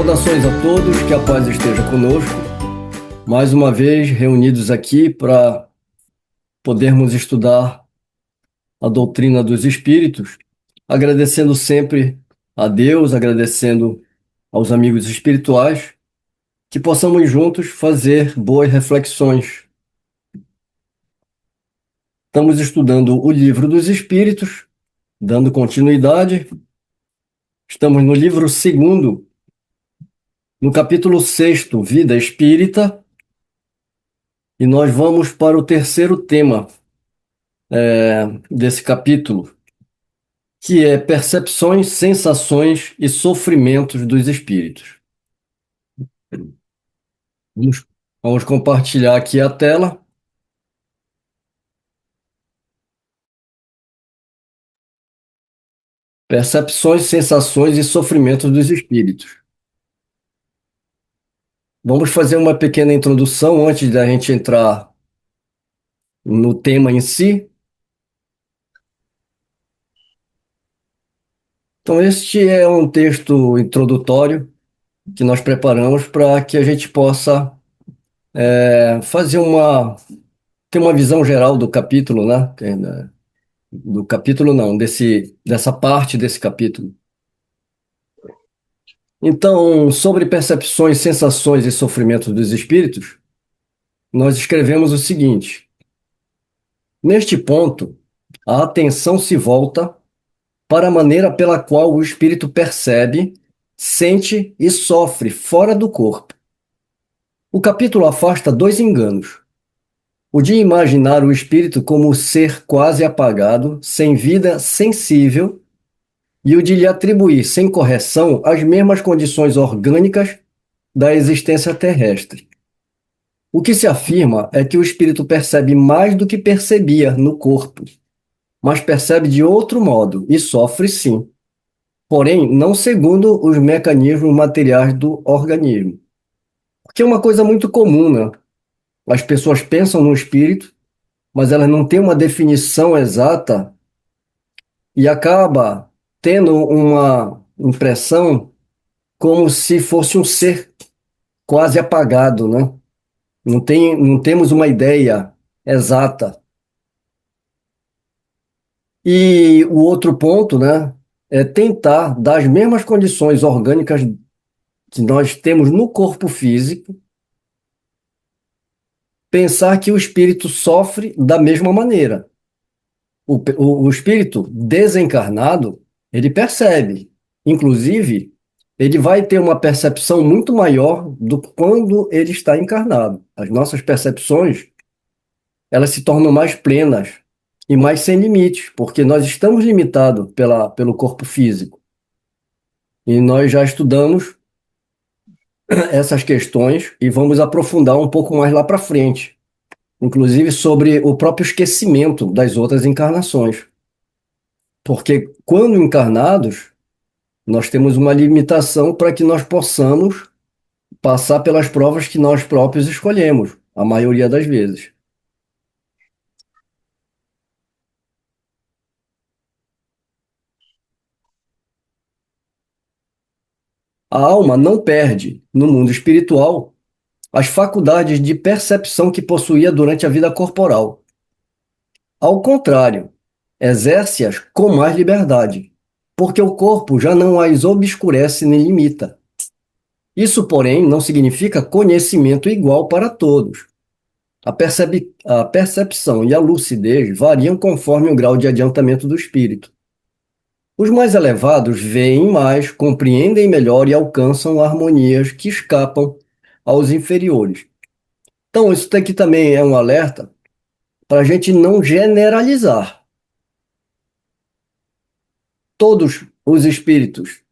Saudações a todos, que a paz esteja conosco. Mais uma vez reunidos aqui para podermos estudar a doutrina dos espíritos, agradecendo sempre a Deus, agradecendo aos amigos espirituais, que possamos juntos fazer boas reflexões. Estamos estudando o Livro dos Espíritos, dando continuidade. Estamos no livro 2º, no capítulo 6º, Vida Espírita, e nós vamos para o terceiro tema desse capítulo, que é percepções, sensações e sofrimentos dos espíritos. Vamos compartilhar aqui a tela. Percepções, sensações e sofrimentos dos espíritos. Vamos fazer uma pequena introdução antes da gente entrar no tema em si. Então, este é um texto introdutório que nós preparamos para que a gente possa ter uma visão geral do capítulo, né? Do capítulo não, dessa parte desse capítulo. Então, sobre percepções, sensações e sofrimentos dos espíritos, nós escrevemos o seguinte: neste ponto, a atenção se volta para a maneira pela qual o espírito percebe, sente e sofre fora do corpo. O capítulo afasta dois enganos: o de imaginar o espírito como ser quase apagado, sem vida sensível, e o de lhe atribuir, sem correção, as mesmas condições orgânicas da existência terrestre. O que se afirma é que o espírito percebe mais do que percebia no corpo, mas percebe de outro modo e sofre sim, porém não segundo os mecanismos materiais do organismo. Porque é uma coisa muito comum, né? As pessoas pensam no espírito, mas elas não têm uma definição exata e acaba tendo uma impressão como se fosse um ser quase apagado, né? Não temos uma ideia exata. E o outro ponto, né, é tentar, das mesmas condições orgânicas que nós temos no corpo físico, pensar que o espírito sofre da mesma maneira. O espírito desencarnado, ele percebe. Inclusive, ele vai ter uma percepção muito maior do que quando ele está encarnado. As nossas percepções, elas se tornam mais plenas e mais sem limites, porque nós estamos limitados pelo corpo físico. E nós já estudamos essas questões e vamos aprofundar um pouco mais lá para frente, inclusive sobre o próprio esquecimento das outras encarnações. Porque quando encarnados, nós temos uma limitação para que nós possamos passar pelas provas que nós próprios escolhemos, a maioria das vezes. A alma não perde, no mundo espiritual, as faculdades de percepção que possuía durante a vida corporal. Ao contrário, exerce-as com mais liberdade, porque o corpo já não as obscurece nem limita. Isso, porém, não significa conhecimento igual para todos. A percepção e a lucidez variam conforme o grau de adiantamento do espírito. Os mais elevados veem mais, compreendem melhor e alcançam harmonias que escapam aos inferiores. Então, isso aqui também é um alerta para a gente não generalizar. Todos os espíritos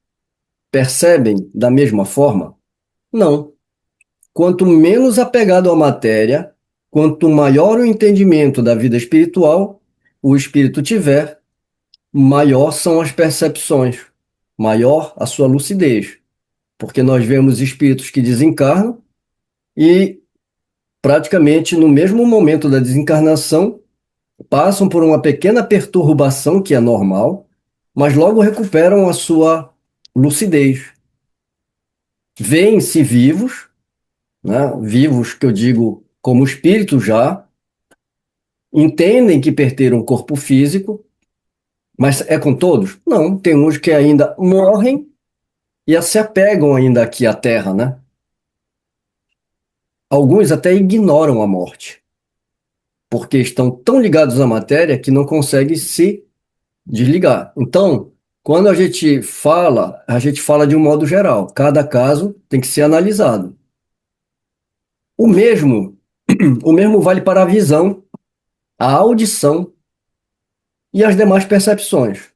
percebem da mesma forma? Não. Quanto menos apegado à matéria, quanto maior o entendimento da vida espiritual o espírito tiver, maior são as percepções, maior a sua lucidez. Porque nós vemos espíritos que desencarnam e, praticamente no mesmo momento da desencarnação, passam por uma pequena perturbação, que é normal, mas logo recuperam a sua lucidez. veem-se vivos, né? Vivos que eu digo como espírito já, entendem que perderam um corpo físico, mas é com todos? Não, tem uns que ainda morrem e se apegam ainda aqui à Terra, né? Alguns até ignoram a morte, porque estão tão ligados à matéria que não conseguem se desligar. Então, quando a gente fala de um modo geral. Cada caso tem que ser analisado. O mesmo, o mesmo vale para a visão, a audição e as demais percepções.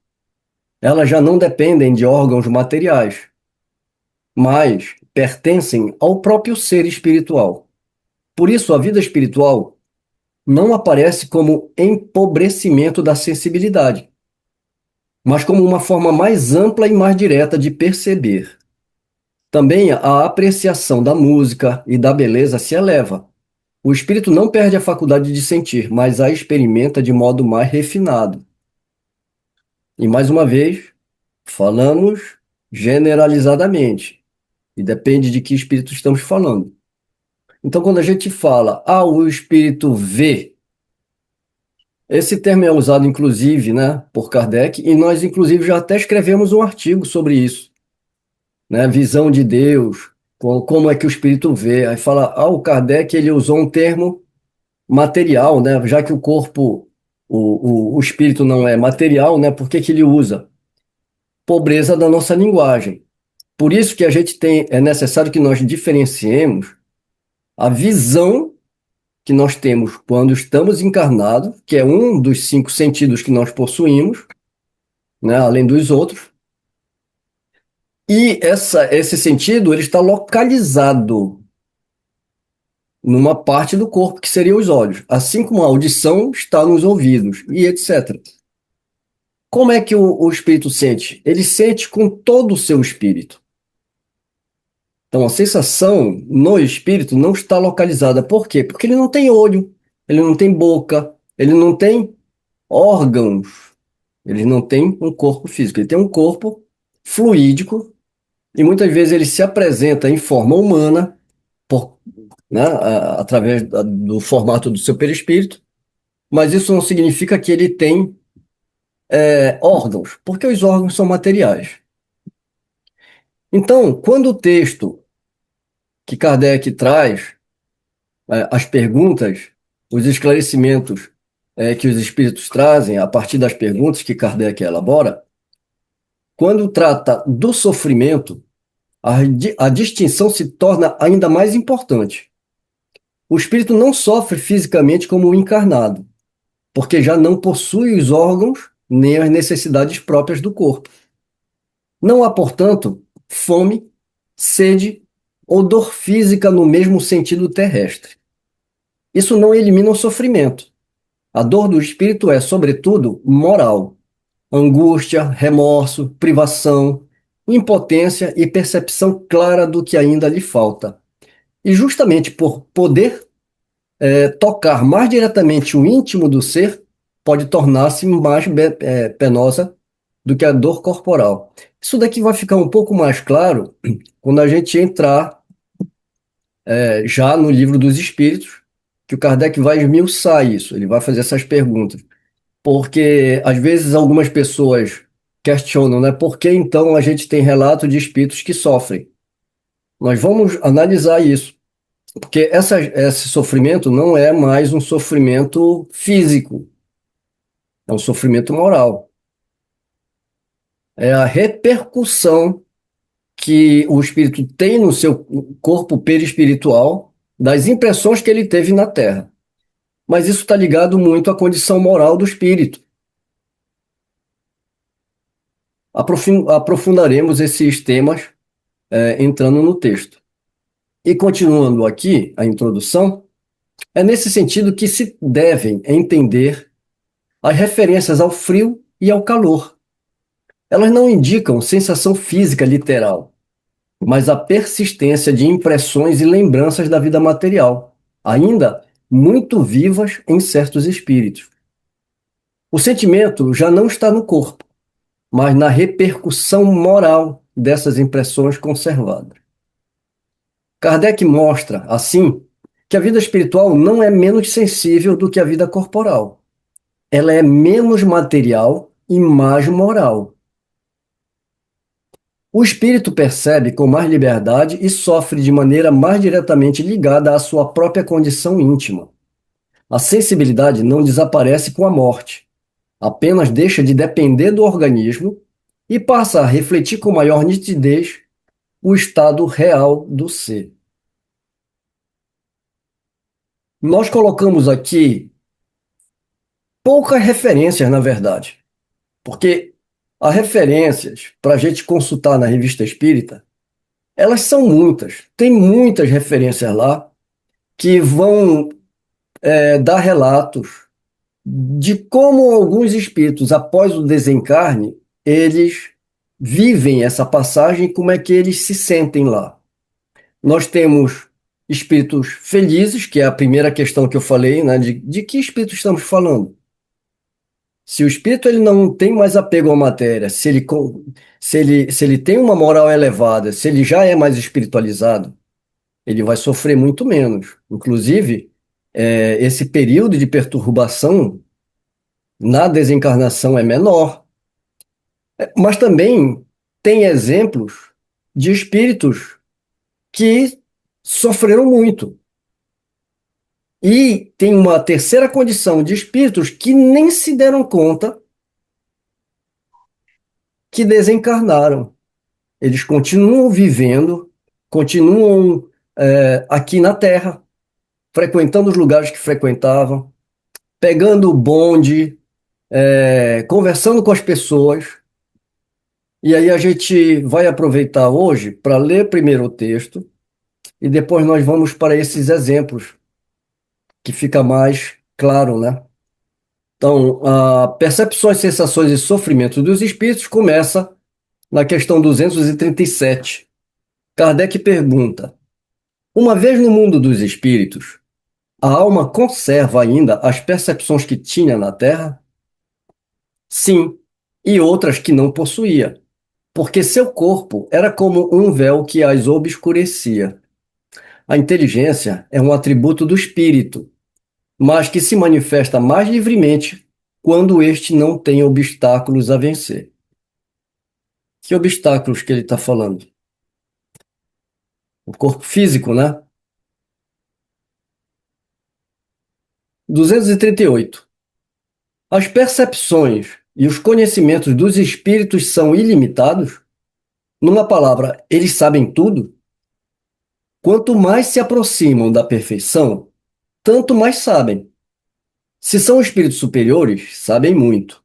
Elas já não dependem de órgãos materiais, mas pertencem ao próprio ser espiritual. Por isso, a vida espiritual não aparece como empobrecimento da sensibilidade, mas como uma forma mais ampla e mais direta de perceber. Também a apreciação da música e da beleza se eleva. O espírito não perde a faculdade de sentir, mas a experimenta de modo mais refinado. E mais uma vez, falamos generalizadamente, e depende de que espírito estamos falando. Então, quando a gente fala, o espírito vê, esse termo é usado, inclusive, né, por Kardec, e nós, inclusive, já até escrevemos um artigo sobre isso, né, visão de Deus, como é que o espírito vê. Aí fala, o Kardec, ele usou um termo material, né, já que o corpo, o espírito não é material, né, por que que ele usa? Pobreza da nossa linguagem. Por isso que é necessário que nós diferenciemos a visão que nós temos quando estamos encarnados, que é um dos 5 sentidos que nós possuímos, né, além dos outros, e esse sentido ele está localizado numa parte do corpo que seria os olhos, assim como a audição está nos ouvidos e etc. Como é que o espírito sente? Ele sente com todo o seu espírito. Então, a sensação no espírito não está localizada. Por quê? Porque ele não tem olho, ele não tem boca, ele não tem órgãos, ele não tem um corpo físico, ele tem um corpo fluídico e muitas vezes ele se apresenta em forma humana, por, né, através do formato do seu perispírito, mas isso não significa que ele tem órgãos, porque os órgãos são materiais. Então, quando o texto que Kardec traz, as perguntas, os esclarecimentos que os espíritos trazem a partir das perguntas que Kardec elabora, quando trata do sofrimento, a distinção se torna ainda mais importante. O espírito não sofre fisicamente como o encarnado, porque já não possui os órgãos nem as necessidades próprias do corpo. Não há, portanto, fome, sede ou dor física no mesmo sentido terrestre. Isso não elimina o sofrimento. A dor do espírito é, sobretudo, moral. Angústia, remorso, privação, impotência e percepção clara do que ainda lhe falta. E justamente por poder tocar mais diretamente o íntimo do ser, pode tornar-se mais penosa do que a dor corporal. Isso daqui vai ficar um pouco mais claro quando a gente entrar já no livro dos Espíritos, que o Kardec vai esmiuçar isso, ele vai fazer essas perguntas. Porque às vezes algumas pessoas questionam, né? Por que então a gente tem relato de espíritos que sofrem? Nós vamos analisar isso, porque esse sofrimento não é mais um sofrimento físico, é um sofrimento moral. É a repercussão que o espírito tem no seu corpo perispiritual das impressões que ele teve na Terra. Mas isso está ligado muito à condição moral do espírito. Aprofundaremos esses temas entrando no texto. E continuando aqui a introdução, é nesse sentido que se devem entender as referências ao frio e ao calor. Elas não indicam sensação física literal, mas a persistência de impressões e lembranças da vida material, ainda muito vivas em certos espíritos. O sentimento já não está no corpo, mas na repercussão moral dessas impressões conservadas. Kardec mostra, assim, que a vida espiritual não é menos sensível do que a vida corporal. Ela é menos material e mais moral. O espírito percebe com mais liberdade e sofre de maneira mais diretamente ligada à sua própria condição íntima. A sensibilidade não desaparece com a morte, apenas deixa de depender do organismo e passa a refletir com maior nitidez o estado real do ser. Nós colocamos aqui poucas referências, na verdade, porque as referências para a gente consultar na Revista Espírita, elas são muitas. Tem muitas referências lá que vão dar relatos de como alguns espíritos, após o desencarne, eles vivem essa passagem, como é que eles se sentem lá. Nós temos espíritos felizes, que é a primeira questão que eu falei, né? De que espírito estamos falando? Se o espírito ele não tem mais apego à matéria, se ele tem uma moral elevada, se ele já é mais espiritualizado, ele vai sofrer muito menos. Inclusive, esse período de perturbação na desencarnação é menor. Mas também tem exemplos de espíritos que sofreram muito. E tem uma terceira condição de espíritos que nem se deram conta que desencarnaram. Eles continuam vivendo, continuam aqui na Terra, frequentando os lugares que frequentavam, pegando o bonde, conversando com as pessoas. E aí a gente vai aproveitar hoje para ler primeiro o texto e depois nós vamos para esses exemplos, que fica mais claro, né? Então, percepções, sensações e sofrimentos dos espíritos começa na questão 237. Kardec pergunta: uma vez no mundo dos espíritos, a alma conserva ainda as percepções que tinha na Terra? Sim, e outras que não possuía, porque seu corpo era como um véu que as obscurecia. A inteligência é um atributo do espírito, mas que se manifesta mais livremente quando este não tem obstáculos a vencer. Que obstáculos que ele está falando? O corpo físico, né? 238. As percepções e os conhecimentos dos espíritos são ilimitados? Numa palavra, eles sabem tudo? Quanto mais se aproximam da perfeição, tanto mais sabem. Se são espíritos superiores, sabem muito.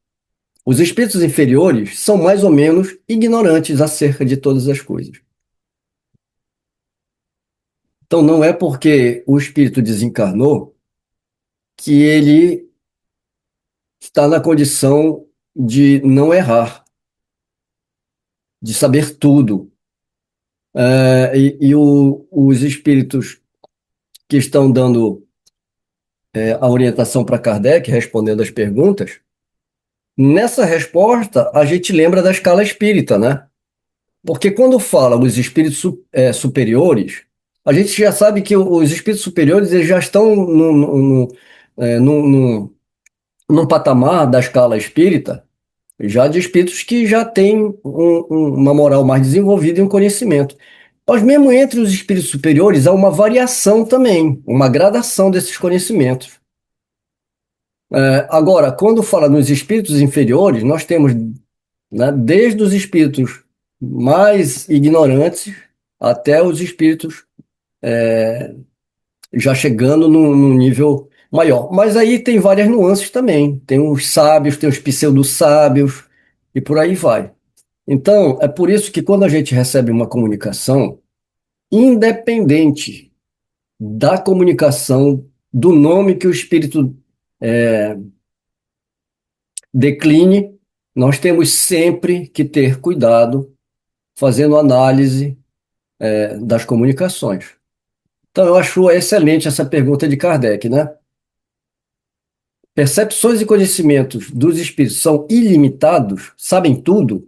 Os espíritos inferiores são mais ou menos ignorantes acerca de todas as coisas. Então, não é porque o espírito desencarnou que ele está na condição de não errar, de saber tudo. Os espíritos que estão dando a orientação para Kardec, respondendo as perguntas, nessa resposta a gente lembra da escala espírita, né? Porque quando fala os espíritos superiores, a gente já sabe que os espíritos superiores eles já estão num patamar da escala espírita, já de espíritos que já têm uma moral mais desenvolvida e um conhecimento. Mas mesmo entre os espíritos superiores há uma variação também, uma gradação desses conhecimentos. Agora, quando fala nos espíritos inferiores, nós temos, né, desde os espíritos mais ignorantes até os espíritos já chegando num nível maior. Mas aí tem várias nuances também. Tem os sábios, tem os pseudo-sábios e por aí vai. Então, é por isso que quando a gente recebe uma comunicação, independente da comunicação, do nome que o espírito decline, nós temos sempre que ter cuidado fazendo análise, das comunicações. Então, eu acho excelente essa pergunta de Kardec, né? Percepções e conhecimentos dos espíritos são ilimitados? Sabem tudo?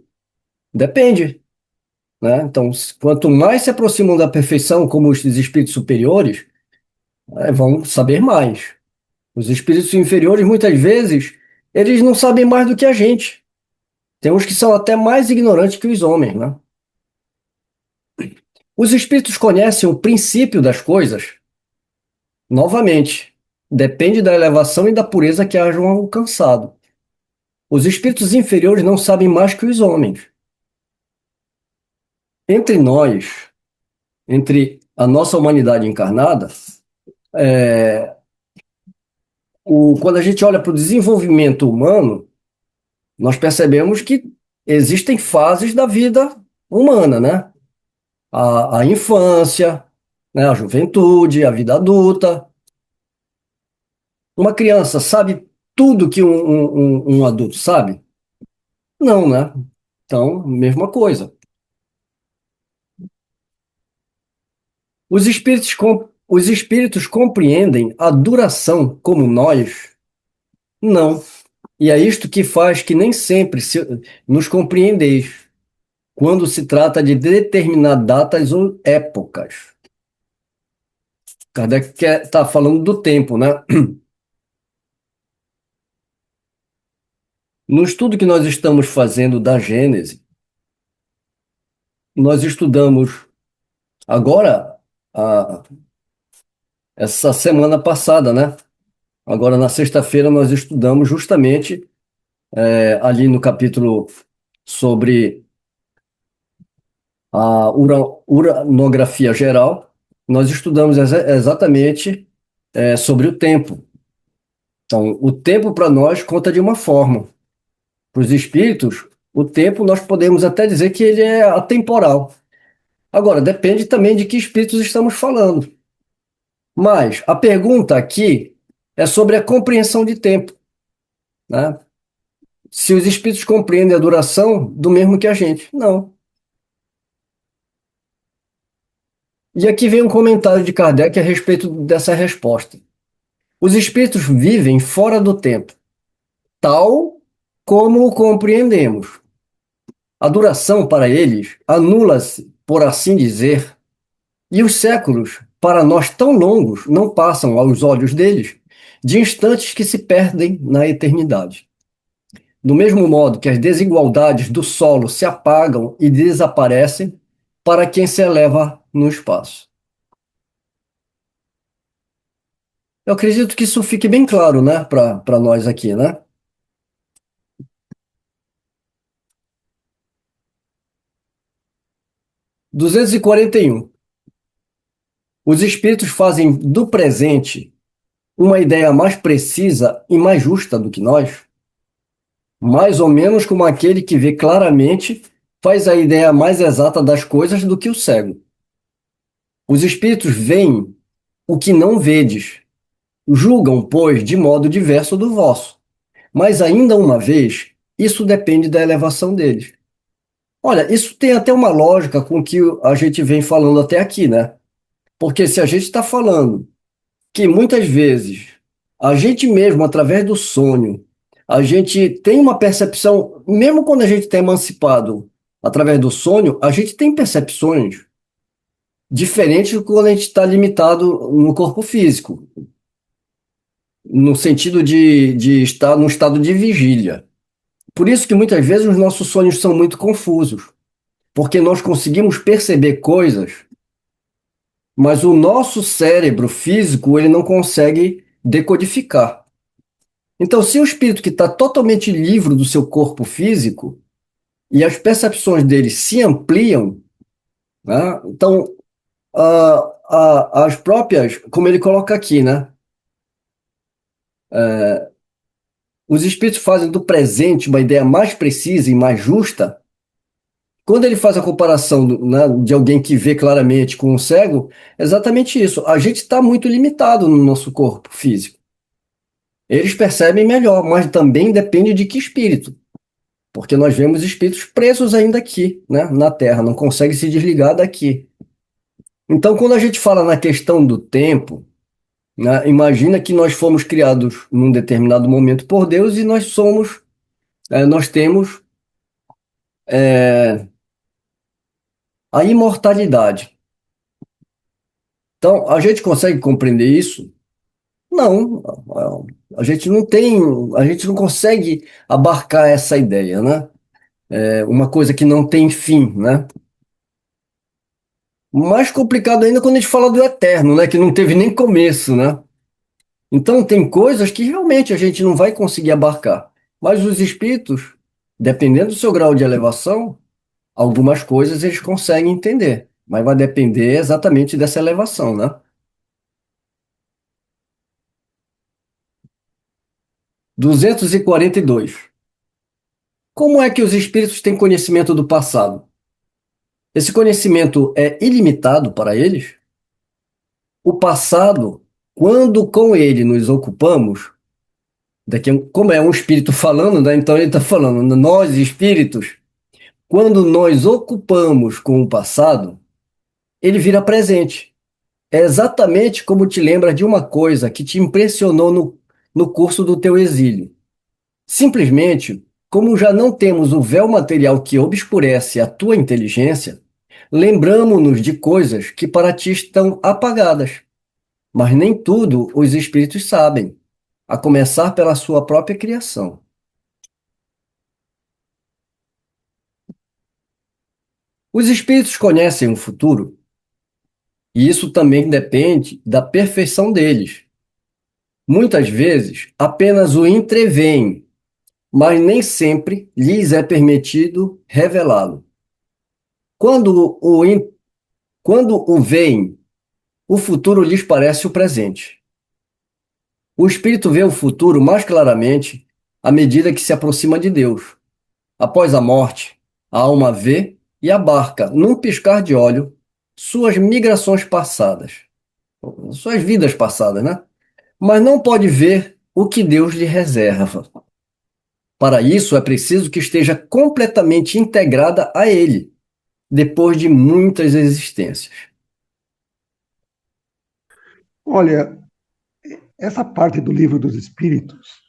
Depende. né? Então, quanto mais se aproximam da perfeição, como os espíritos superiores, vão saber mais. Os espíritos inferiores, muitas vezes, eles não sabem mais do que a gente. Tem uns que são até mais ignorantes que os homens, né? Os espíritos conhecem o princípio das coisas. Novamente, depende da elevação e da pureza que hajam alcançado. Os espíritos inferiores não sabem mais que os homens. Entre nós, entre a nossa humanidade encarnada, é, quando a gente olha para o desenvolvimento humano, nós percebemos que existem fases da vida humana, né? A infância, né? A juventude, a vida adulta. Uma criança sabe tudo que um adulto sabe? Não, né? Então, mesma coisa. Os espíritos compreendem a duração como nós? Não. E é isto que faz que nem sempre nos compreendeis, quando se trata de determinar datas ou épocas. Kardec está falando do tempo, né? No estudo que nós estamos fazendo da Gênese, nós estudamos agora, a- essa semana passada, né? Agora, na sexta-feira, nós estudamos justamente ali no capítulo sobre a uranografia geral, nós estudamos exatamente sobre o tempo. Então, o tempo para nós conta de uma forma. Para os espíritos, o tempo nós podemos até dizer que ele é atemporal. Agora, depende também de que espíritos estamos falando. Mas a pergunta aqui é sobre a compreensão de tempo, né? Se os espíritos compreendem a duração do mesmo que a gente. Não. E aqui vem um comentário de Kardec a respeito dessa resposta. Os espíritos vivem fora do tempo, tal como o compreendemos. A duração para eles anula-se, por assim dizer, e os séculos, para nós tão longos, não passam aos olhos deles de instantes que se perdem na eternidade. Do mesmo modo que as desigualdades do solo se apagam e desaparecem para quem se eleva no espaço. Eu acredito que isso fique bem claro, né, para nós aqui, né? 241. Os espíritos fazem do presente uma ideia mais precisa e mais justa do que nós, mais ou menos como aquele que vê claramente faz a ideia mais exata das coisas do que o cego. Os espíritos veem o que não vedes, julgam, pois, de modo diverso do vosso. Mas ainda uma vez, isso depende da elevação deles. Olha, isso tem até uma lógica com o que a gente vem falando até aqui, né? Porque se a gente está falando que muitas vezes a gente mesmo, através do sonho, a gente tem uma percepção, mesmo quando a gente está emancipado através do sonho, a gente tem percepções diferentes do quando a gente está limitado no corpo físico, no sentido de estar num estado de vigília. Por isso que muitas vezes os nossos sonhos são muito confusos, porque nós conseguimos perceber coisas, mas o nosso cérebro físico ele não consegue decodificar. Então, se o espírito que está totalmente livre do seu corpo físico e as percepções dele se ampliam, né? Então, as próprias, como ele coloca aqui, né? Os espíritos fazem do presente uma ideia mais precisa e mais justa. Quando ele faz a comparação né, de alguém que vê claramente com um cego, é exatamente isso. A gente está muito limitado no nosso corpo físico. Eles percebem melhor, mas também depende de que espírito. Porque nós vemos espíritos presos ainda aqui, né, na Terra, não conseguem se desligar daqui. Então, quando a gente fala na questão do tempo, né, imagina que nós fomos criados num determinado momento por Deus e nós temos a imortalidade. Então, a gente consegue compreender isso? Não, a gente não tem, a gente não consegue abarcar essa ideia, né? É uma coisa que não tem fim, né? Mais complicado ainda quando a gente fala do eterno, né? Que não teve nem começo, né? Então, tem coisas que realmente a gente não vai conseguir abarcar. Mas os espíritos, dependendo do seu grau de elevação, algumas coisas eles conseguem entender. Mas vai depender exatamente dessa elevação, né? 242. Como é que os espíritos têm conhecimento do passado? Esse conhecimento é ilimitado para eles? O passado, quando com ele nos ocupamos, como é um espírito falando, né? Então ele está falando, nós espíritos, quando nós ocupamos com o passado, ele vira presente. É exatamente como te lembra de uma coisa que te impressionou no curso do teu exílio. Simplesmente, como já não temos o véu material que obscurece a tua inteligência, lembramo-nos de coisas que para ti estão apagadas. Mas nem tudo os espíritos sabem, a começar pela sua própria criação. Os espíritos conhecem o futuro, e isso também depende da perfeição deles. Muitas vezes apenas o entreveem, mas nem sempre lhes é permitido revelá-lo. Quando o, quando o veem, o futuro lhes parece o presente. O espírito vê o futuro mais claramente à medida que se aproxima de Deus. Após a morte, a alma vê e abarca, num piscar de olho, suas migrações passadas, suas vidas passadas, né? Mas não pode ver o que Deus lhe reserva. Para isso, é preciso que esteja completamente integrada a Ele, depois de muitas existências. Olha, essa parte do livro dos Espíritos,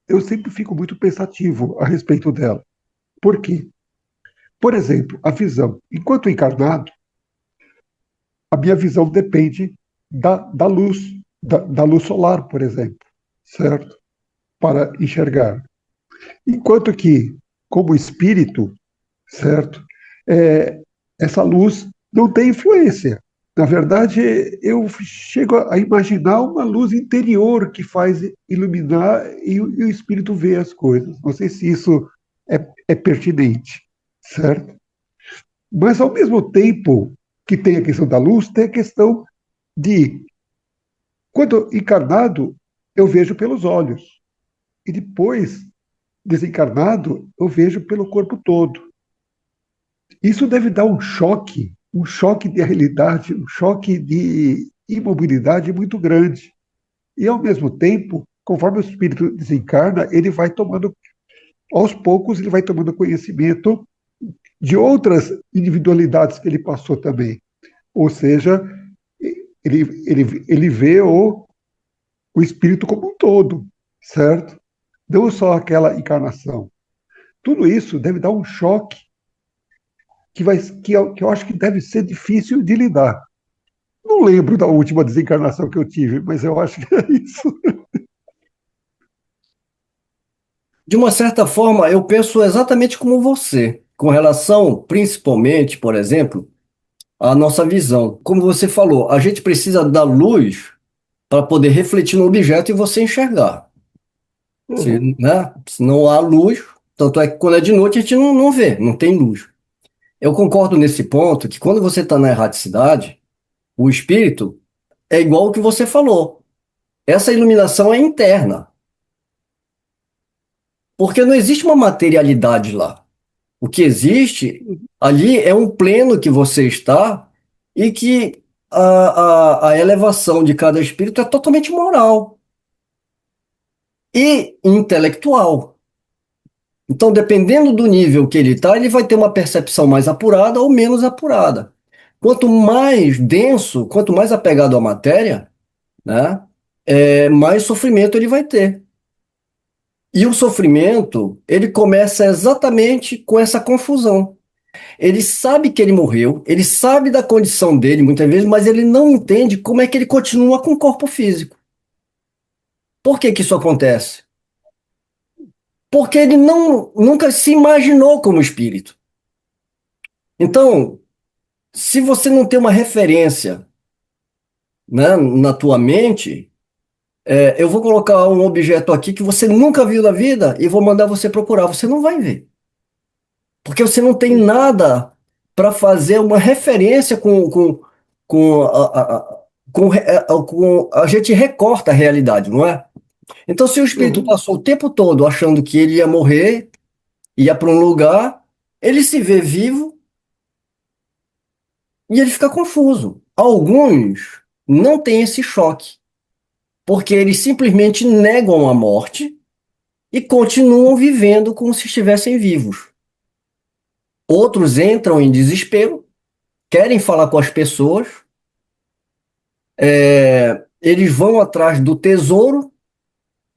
eu sempre fico muito pensativo a respeito dela. Por quê? Por exemplo, a visão. Enquanto encarnado, a minha visão depende da luz, da luz solar, por exemplo, certo? Para enxergar. Enquanto que, como espírito, certo? É, essa luz não tem influência. Na verdade, eu chego a imaginar uma luz interior que faz iluminar e o espírito vê as coisas. Não sei se isso é pertinente, certo? Mas, ao mesmo tempo que tem a questão da luz, tem a questão de, quando encarnado, eu vejo pelos olhos. E depois, desencarnado, eu vejo pelo corpo todo. Isso deve dar um choque de realidade, um choque de imobilidade muito grande. E, ao mesmo tempo, conforme o espírito desencarna, ele vai tomando, aos poucos, ele vai tomando conhecimento de outras individualidades que ele passou também. Ou seja, ele vê o espírito como um todo, certo? Não só aquela encarnação. Tudo isso deve dar um choque que eu acho que deve ser difícil de lidar. Não lembro da última desencarnação que eu tive, mas eu acho que é isso. De uma certa forma, eu penso exatamente como você, com relação, principalmente, por exemplo, à nossa visão. Como você falou, a gente precisa da luz para poder refletir no objeto e você enxergar. Se, Uhum. né? Se não há luz, tanto é que quando é de noite a gente não vê, não tem luz. Eu concordo nesse ponto que quando você está na erraticidade, o espírito é igual o que você falou. Essa iluminação é interna, porque não existe uma materialidade lá. O que existe ali é um pleno que você está e que a elevação de cada espírito é totalmente moral e intelectual. Então, dependendo do nível que ele está, ele vai ter uma percepção mais apurada ou menos apurada. Quanto mais denso, quanto mais apegado à matéria, né, mais sofrimento ele vai ter. E o sofrimento, ele começa exatamente com essa confusão. Ele sabe que ele morreu, ele sabe da condição dele muitas vezes, mas ele não entende como é que ele continua com o corpo físico. Por que que isso acontece? Porque ele nunca se imaginou como espírito. Então, se você não tem uma referência, né, na tua mente, eu vou colocar um objeto aqui que você nunca viu na vida e vou mandar você procurar. Você não vai ver. Porque você não tem nada para fazer uma referência com, com a gente recorta a realidade, não é? Então, se o espírito Uhum, passou o tempo todo achando que ele ia morrer, ia para um lugar, ele se vê vivo e ele fica confuso. Alguns não têm esse choque, porque eles simplesmente negam a morte e continuam vivendo como se estivessem vivos. Outros entram em desespero, querem falar com as pessoas, eles vão atrás do tesouro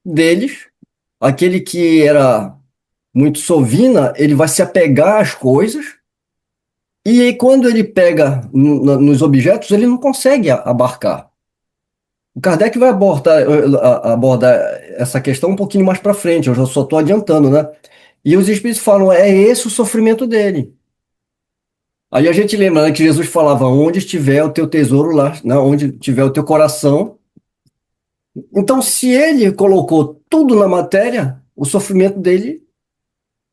deles, aquele que era muito sovina, ele vai se apegar às coisas, e aí, quando ele pega nos objetos, ele não consegue abarcar. O Kardec vai abordar essa questão um pouquinho mais para frente, eu já só estou adiantando, né? E os espíritos falam, é esse o sofrimento dele. Aí a gente lembra, né, que Jesus falava, onde estiver o teu tesouro lá, né, onde estiver o teu coração. Então, se ele colocou tudo na matéria, o sofrimento dele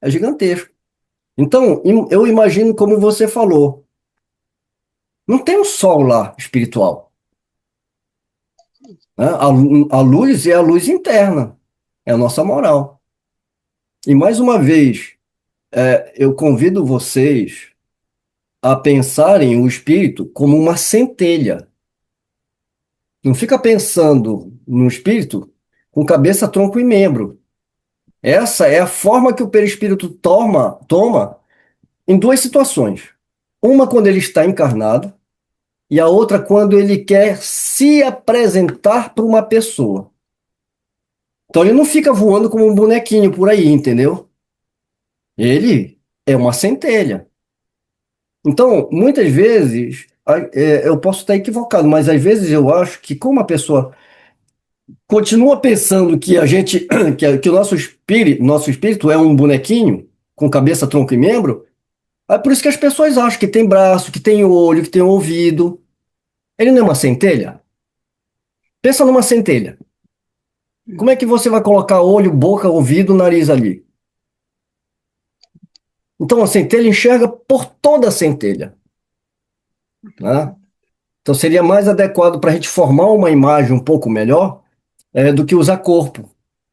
é gigantesco. Então, eu imagino como você falou, não tem um sol lá espiritual, né? A luz é a luz interna, é a nossa moral. E mais uma vez, eu convido vocês a pensarem o espírito como uma centelha. Não fica pensando no espírito com cabeça, tronco e membro. Essa é a forma que o perispírito toma em duas situações. Uma quando ele está encarnado e a outra quando ele quer se apresentar para uma pessoa. Então ele não fica voando como um bonequinho por aí, entendeu? Ele é uma centelha. Então, muitas vezes, eu posso estar equivocado, mas às vezes eu acho que como a pessoa continua pensando que a gente, que o nosso espírito é um bonequinho com cabeça, tronco e membro, é por isso que as pessoas acham que tem braço, que tem olho, que tem ouvido. Ele não é uma centelha? Pensa numa centelha. Como é que você vai colocar olho, boca, ouvido, nariz ali? Então a centelha enxerga por toda a centelha, né? Então seria mais adequado para a gente formar uma imagem um pouco melhor do que usar corpo.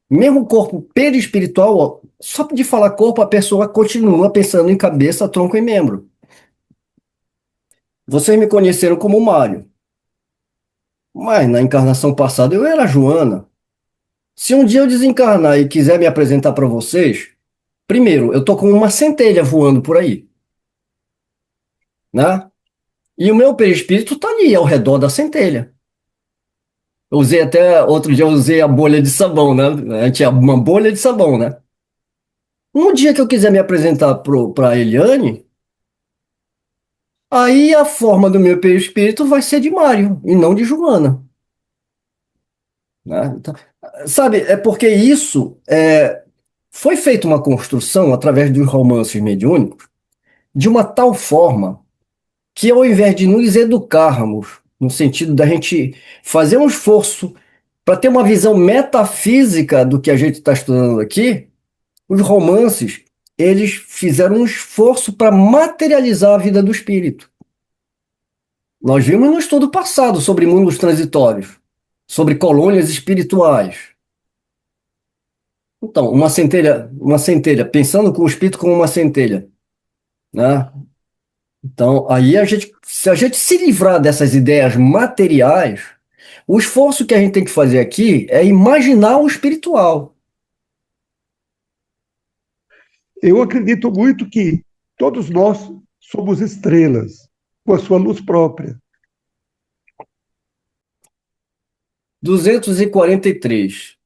Mesmo o corpo perispiritual, ó, só de falar corpo, a pessoa continua pensando em cabeça, tronco e membro. Vocês me conheceram como Mário, mas na encarnação passada eu era Joana. Se um dia eu desencarnar e quiser me apresentar para vocês, primeiro, eu tô com uma centelha voando por aí, né? E o meu perispírito está ali ao redor da centelha. Eu usei até, outro dia eu usei a bolha de sabão, né? A gente tinha uma bolha de sabão, né? No dia que eu quiser me apresentar para a Eliane, aí a forma do meu perispírito vai ser de Mário e não de Joana, né? Então, sabe, é porque isso foi feita uma construção através dos romances mediúnicos de uma tal forma que ao invés de nos educarmos, no sentido da gente fazer um esforço para ter uma visão metafísica do que a gente está estudando aqui, os romances, eles fizeram um esforço para materializar a vida do espírito. Nós vimos no estudo passado sobre mundos transitórios, sobre colônias espirituais. Então, uma centelha, pensando com o espírito como uma centelha, né? Então, aí se a gente se livrar dessas ideias materiais, o esforço que a gente tem que fazer aqui é imaginar o espiritual. eu acredito muito que todos nós somos estrelas, com a sua luz própria. 243.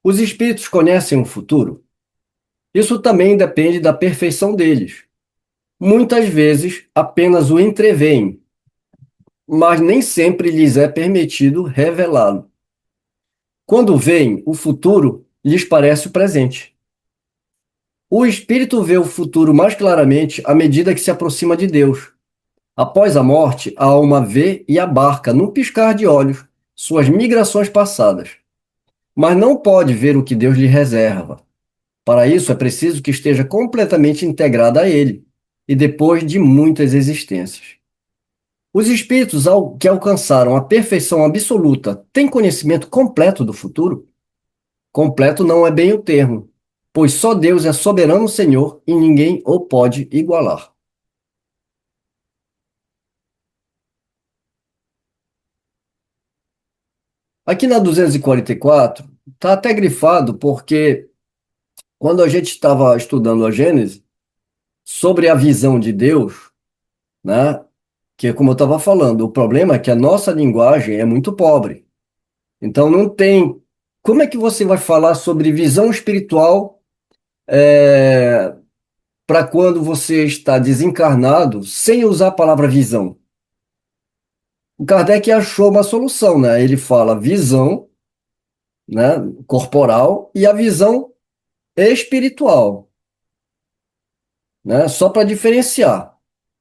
Os espíritos conhecem o futuro? Isso também depende da perfeição deles. muitas vezes apenas o entreveem, mas nem sempre lhes é permitido revelá-lo. Quando veem o futuro, lhes parece o presente. O espírito vê o futuro mais claramente à medida que se aproxima de Deus. Após a morte, a alma vê e abarca, num piscar de olhos, suas migrações passadas, mas não pode ver o que Deus lhe reserva. Para isso, é preciso que esteja completamente integrada a Ele, e depois de muitas existências. Os espíritos que alcançaram a perfeição absoluta têm conhecimento completo do futuro? Completo não é bem o termo, pois só Deus é soberano Senhor e ninguém o pode igualar. Aqui na 244, está até grifado porque quando a gente estava estudando a Gênesis, sobre a visão de Deus, né, que é como eu estava falando, o problema é que a nossa linguagem é muito pobre. Então não tem. Como é que você vai falar sobre visão espiritual para quando você está desencarnado sem usar a palavra visão? O Kardec achou uma solução, né? Ele fala visão, né, corporal e a visão espiritual, né? Só para diferenciar.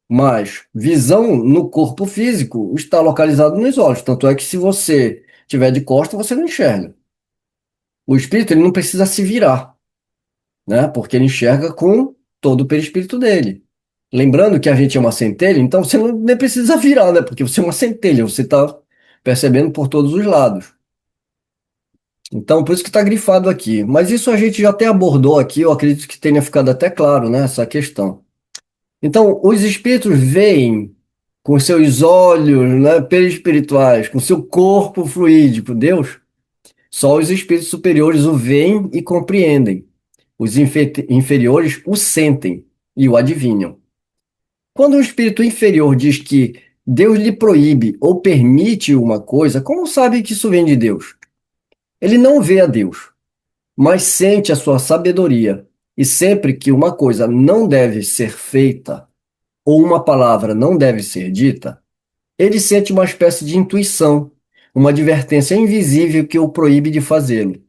Mas visão no corpo físico está localizado nos olhos. Tanto é que se você tiver de costas, você não enxerga. O espírito ele não precisa se virar, né? Porque ele enxerga com todo o perispírito dele. Lembrando que a gente é uma centelha, então você não nem precisa virar, né? Porque você é uma centelha, você está percebendo por todos os lados. Então, por isso que está grifado aqui. Mas isso a gente já até abordou aqui, eu acredito que tenha ficado até claro, né? Essa questão. Então, os espíritos veem com seus olhos, né, perispirituais, com seu corpo fluídico, Deus, só os espíritos superiores o veem e compreendem. Os inferiores o sentem e o adivinham. Quando um espírito inferior diz que Deus lhe proíbe ou permite uma coisa, como sabe que isso vem de Deus? Ele não vê a Deus, mas sente a sua sabedoria. E sempre que uma coisa não deve ser feita, ou uma palavra não deve ser dita, ele sente uma espécie de intuição, uma advertência invisível que o proíbe de fazê-lo.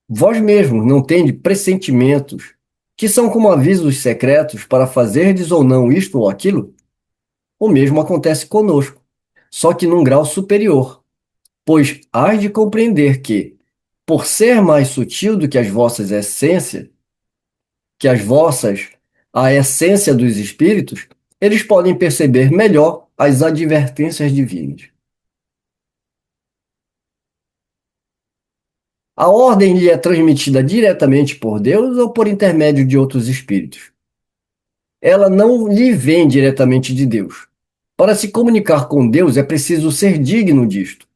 Vós mesmos não tendes pressentimentos, que são como avisos secretos para fazerdes ou não isto ou aquilo? O mesmo acontece conosco, só que num grau superior, pois hás de compreender que, por ser mais sutil do que as vossas essências, que as vossas, a essência dos espíritos, eles podem perceber melhor as advertências divinas. A ordem lhe é transmitida diretamente por Deus ou por intermédio de outros espíritos? Ela não lhe vem diretamente de Deus. Para se comunicar com Deus é preciso ser digno disto.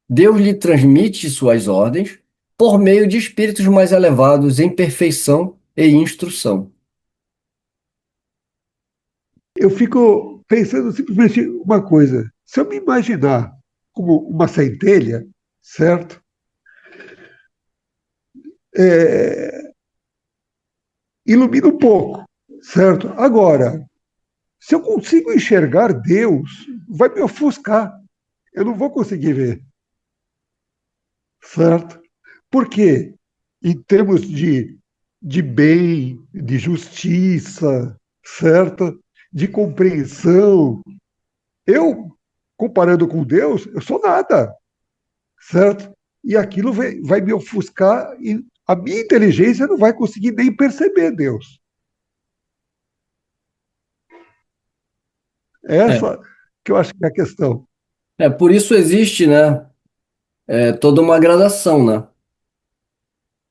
Deus lhe transmite suas ordens por meio de espíritos mais elevados em perfeição e instrução. Eu fico pensando simplesmente uma coisa. Se eu me imaginar como uma centelha, certo? É, ilumina um pouco, certo? Agora, se eu consigo enxergar Deus, vai me ofuscar. Eu não vou conseguir ver, certo? Por quê? Em termos de bem, de justiça, certo? De compreensão. Eu, comparando com Deus, eu sou nada, certo? E aquilo vai me ofuscar e a minha inteligência não vai conseguir nem perceber Deus. É É, essa que eu acho que é a questão. por isso existe, né, toda uma gradação, né?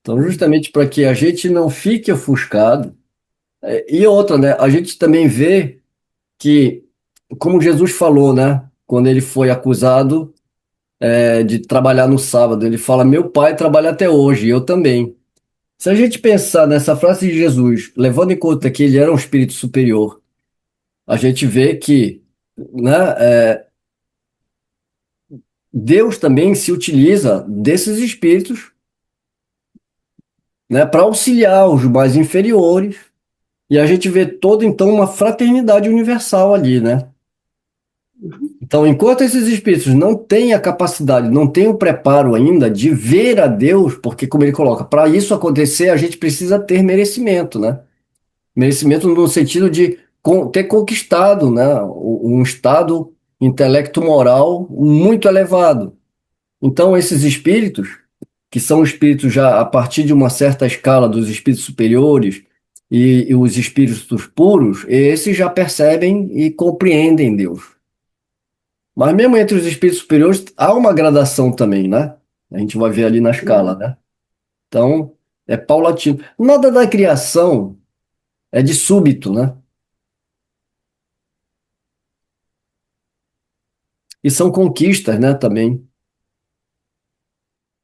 Então, justamente para que a gente não fique ofuscado. E outra, né? A gente também vê que, como Jesus falou, né? Quando ele foi acusado, de trabalhar no sábado, ele fala: Meu pai trabalha até hoje, eu também. Se a gente pensar nessa frase de Jesus, levando em conta que ele era um espírito superior, a gente vê que, né, Deus também se utiliza desses espíritos, né, para auxiliar os mais inferiores E a gente vê toda, então, uma fraternidade universal ali, né? Então, enquanto esses espíritos não têm a capacidade, não têm o preparo ainda de ver a Deus, porque, como ele coloca, para isso acontecer, a gente precisa ter merecimento, né? Merecimento no sentido de ter conquistado, né, um estado intelecto-moral muito elevado. Então, esses espíritos, que são espíritos já a partir de uma certa escala dos espíritos superiores e os espíritos puros, esses já percebem e compreendem Deus. Mas mesmo entre os espíritos superiores, há uma gradação também, né? A gente vai ver ali na escala, Uhum. né? Então, é paulatino. Nada da criação é de súbito, né? E são conquistas, né, também,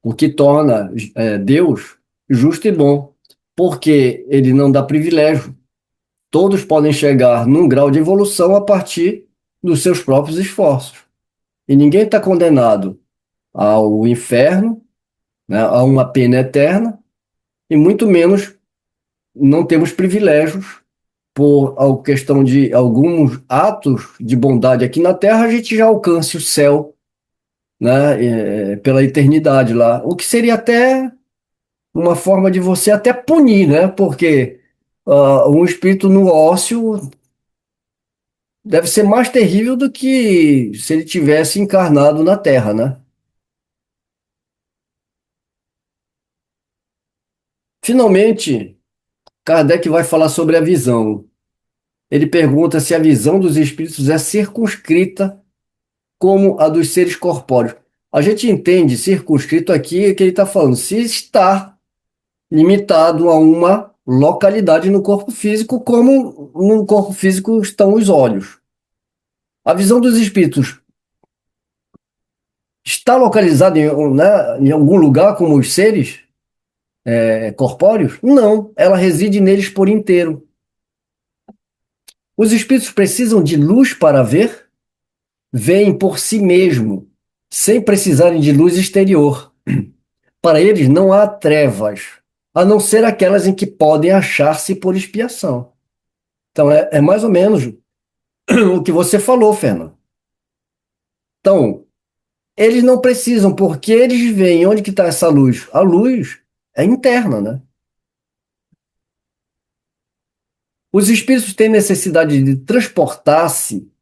o que torna Deus justo e bom, porque ele não dá privilégio. Todos podem chegar num grau de evolução a partir dos seus próprios esforços. E ninguém está condenado ao inferno, né, a uma pena eterna, e muito menos não temos privilégios por a questão de alguns atos de bondade aqui na Terra, a gente já alcance o céu, né, pela eternidade lá. O que seria até uma forma de você até punir, né? Porque um espírito no ócio deve ser mais terrível do que se ele tivesse encarnado na Terra, né? Finalmente, Kardec vai falar sobre a visão. Ele pergunta se a visão dos espíritos é circunscrita como a dos seres corpóreos. A gente entende circunscrito aqui que ele está falando se está limitado a uma localidade no corpo físico, como no corpo físico estão os olhos. A visão dos espíritos está localizada em algum lugar como os seres corpóreos? Não, ela reside neles por inteiro. Os espíritos precisam de luz para ver? Veem por si mesmo, sem precisarem de luz exterior. Para eles não há trevas, a não ser aquelas em que podem achar-se por expiação. Então, é mais ou menos o que você falou, Fernando. Então, eles não precisam, porque eles veem onde que está essa luz. A luz é interna, né? Os espíritos têm necessidade de transportar-se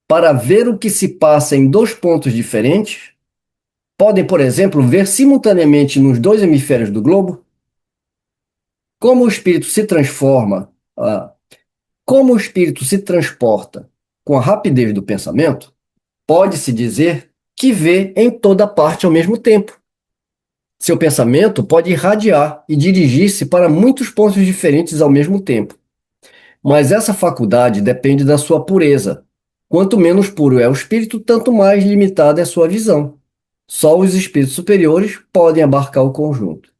para ver o que se passa em dois pontos diferentes? Podem, por exemplo, ver simultaneamente nos dois hemisférios do globo? Como o espírito se transforma, como o espírito se transporta com a rapidez do pensamento, pode-se dizer que vê em toda parte ao mesmo tempo. Seu pensamento pode irradiar e dirigir-se para muitos pontos diferentes ao mesmo tempo. Mas essa faculdade depende da sua pureza. Quanto menos puro é o espírito, tanto mais limitada é sua visão. Só os espíritos superiores podem abarcar o conjunto.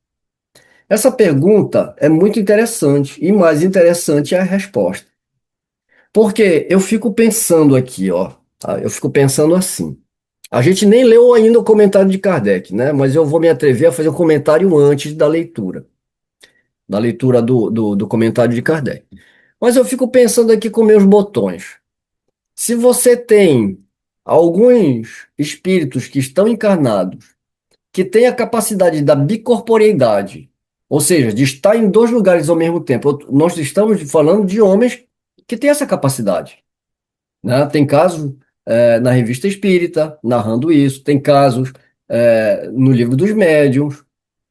Essa pergunta é muito interessante e mais interessante é a resposta. Porque eu fico pensando aqui, ó, tá? Eu fico pensando assim. A gente nem leu ainda o comentário de Kardec, né? Mas eu vou me atrever a fazer um comentário antes da leitura do comentário de Kardec. Mas eu fico pensando aqui com meus botões. Se você tem alguns espíritos que estão encarnados, que têm a capacidade da bicorporeidade, ou seja, de estar em dois lugares ao mesmo tempo, nós estamos falando de homens que têm essa capacidade, né? Tem casos na Revista Espírita narrando isso, tem casos no Livro dos Médiuns,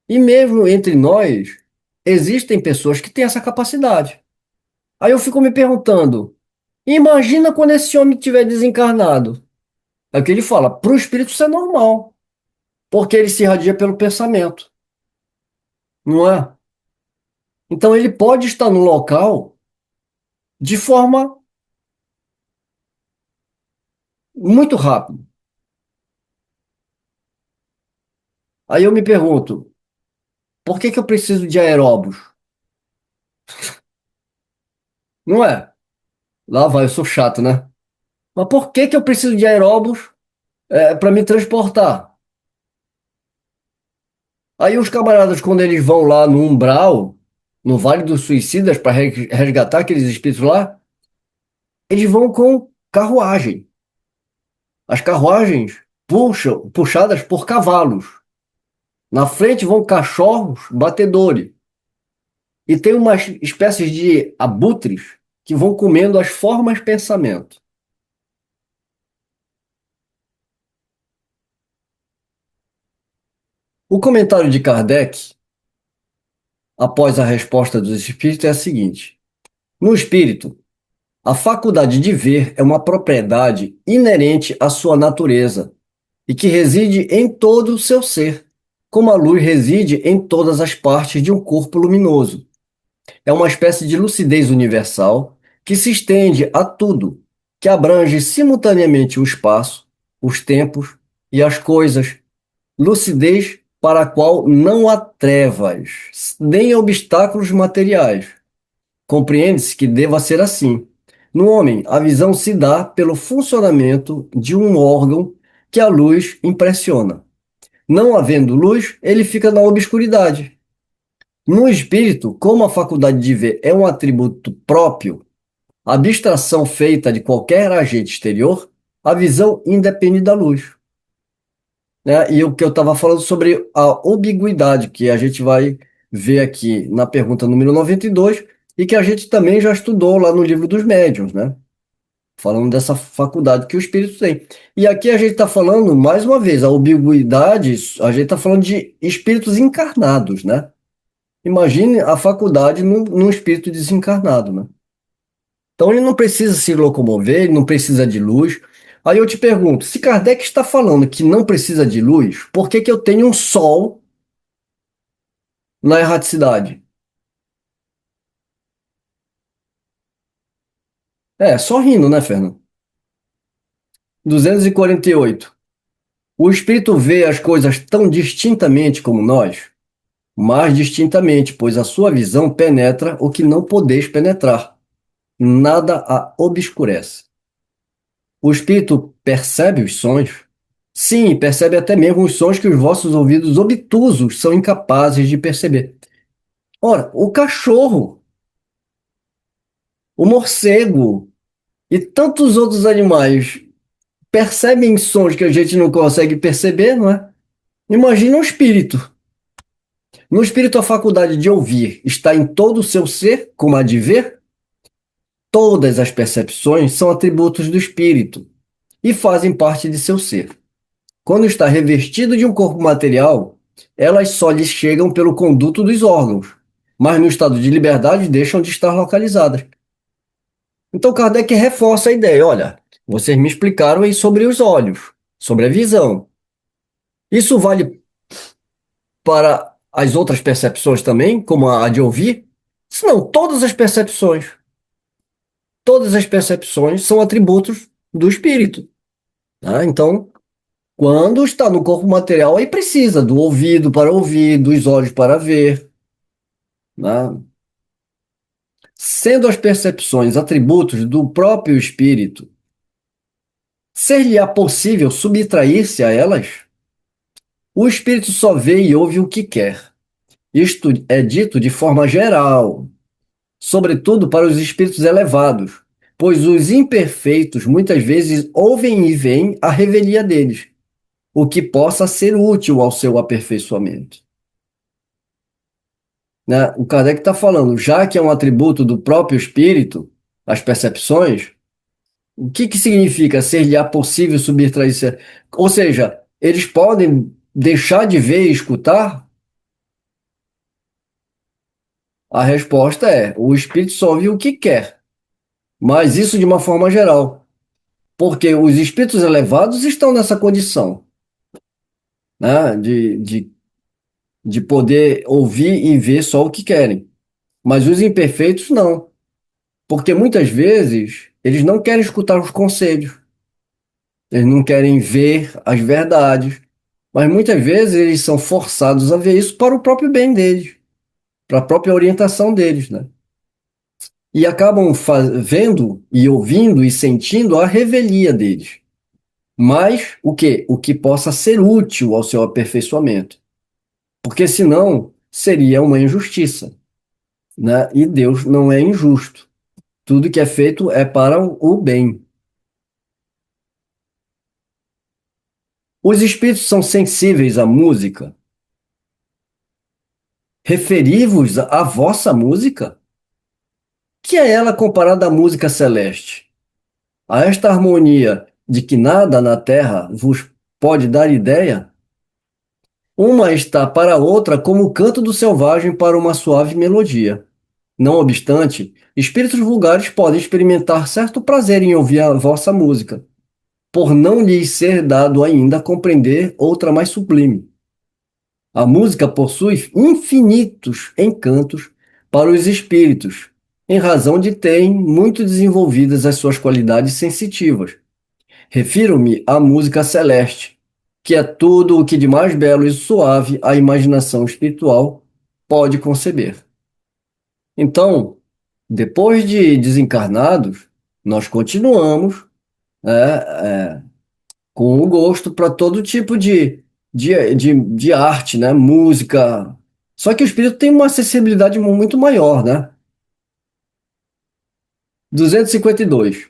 e mesmo entre nós, existem pessoas que têm essa capacidade. Aí eu fico me perguntando, imagina quando esse homem estiver desencarnado. É o que ele fala, para o espírito isso é normal, porque ele se irradia pelo pensamento, não é? Então ele pode estar no local de forma muito rápida. Aí eu me pergunto, por que que eu preciso de aeróbus? Não é? Lá vai, eu sou chato, né? Mas por que que eu preciso de aeróbus para me transportar? Aí os camaradas, quando eles vão lá no umbral, no Vale dos Suicidas para resgatar aqueles espíritos lá, eles vão com carruagem. As carruagens puxadas por cavalos. Na frente vão cachorros batedores. E tem umas espécies de abutres que vão comendo as formas de pensamento. O comentário de Kardec, após a resposta dos espíritos, é a seguinte: no espírito, a faculdade de ver é uma propriedade inerente à sua natureza e que reside em todo o seu ser, como a luz reside em todas as partes de um corpo luminoso. É uma espécie de lucidez universal que se estende a tudo, que abrange simultaneamente o espaço, os tempos e as coisas, lucidez para a qual não há trevas, nem obstáculos materiais. Compreende-se que deva ser assim. No homem, a visão se dá pelo funcionamento de um órgão que a luz impressiona. Não havendo luz, ele fica na obscuridade. No espírito, como a faculdade de ver é um atributo próprio, abstração feita de qualquer agente exterior, a visão independe da luz. Né? E o que eu estava falando sobre a ambiguidade, que a gente vai ver aqui na pergunta número 92, e que a gente também já estudou lá no livro dos médiuns, né? Falando dessa faculdade que o espírito tem. E aqui a gente está falando, mais uma vez, a ambiguidade, a gente está falando de espíritos encarnados, né? Imagine a faculdade num espírito desencarnado, né? Então ele não precisa se locomover, ele não precisa de luz. Aí eu te pergunto, se Kardec está falando que não precisa de luz, por que que eu tenho um sol na erraticidade? É, só rindo, né, Fernando? 248. O espírito vê as coisas tão distintamente como nós, mais distintamente, pois a sua visão penetra o que não podeis penetrar. Nada a obscurece. O espírito percebe os sons? Sim, percebe até mesmo os sons que os vossos ouvidos obtusos são incapazes de perceber. Ora, o cachorro, o morcego e tantos outros animais percebem sons que a gente não consegue perceber, não é? Imagina o espírito. No espírito, a faculdade de ouvir está em todo o seu ser, como a de ver. Todas as percepções são atributos do espírito e fazem parte de seu ser. Quando está revestido de um corpo material, elas só lhe chegam pelo conduto dos órgãos, mas no estado de liberdade deixam de estar localizadas. Então Kardec reforça a ideia: olha, vocês me explicaram aí sobre os olhos, sobre a visão. Isso vale para as outras percepções também, como a de ouvir? Se não, todas as percepções são atributos do espírito. Tá? Então, quando está no corpo material, aí precisa do ouvido para ouvir, dos olhos para ver. Né? Sendo as percepções atributos do próprio espírito, ser-lhe-á possível subtrair-se a elas? O espírito só vê e ouve o que quer. Isto é dito de forma geral, sobretudo para os espíritos elevados, pois os imperfeitos muitas vezes ouvem e veem a revelia deles, o que possa ser útil ao seu aperfeiçoamento. Né? O Kardec está falando, já que é um atributo do próprio espírito, as percepções, o que que significa ser-lhe-á possível subtrair-se? Ou seja, eles podem deixar de ver e escutar? A resposta é: o espírito só ouve o que quer, mas isso de uma forma geral, porque os espíritos elevados estão nessa condição, né, de poder ouvir e ver só o que querem, mas os imperfeitos não, porque muitas vezes eles não querem escutar os conselhos, eles não querem ver as verdades, mas muitas vezes eles são forçados a ver isso para o próprio bem deles, para a própria orientação deles, né? E acabam vendo e ouvindo e sentindo a revelia deles. Mas o quê? O que possa ser útil ao seu aperfeiçoamento. Porque senão seria uma injustiça. né? E Deus não é injusto. Tudo que é feito é para o bem. Os espíritos são sensíveis à música. Referi-vos à vossa música? Que é ela comparada à música celeste? A esta harmonia de que nada na terra vos pode dar ideia? Uma está para a outra como o canto do selvagem para uma suave melodia. Não obstante, espíritos vulgares podem experimentar certo prazer em ouvir a vossa música, por não lhes ser dado ainda compreender outra mais sublime. A música possui infinitos encantos para os espíritos, em razão de terem muito desenvolvidas as suas qualidades sensitivas. Refiro-me à música celeste, que é tudo o que de mais belo e suave a imaginação espiritual pode conceber. Então, depois de desencarnados, nós continuamos, com o gosto para todo tipo de arte, né? Música. Só que o espírito tem uma acessibilidade muito maior, né? 252.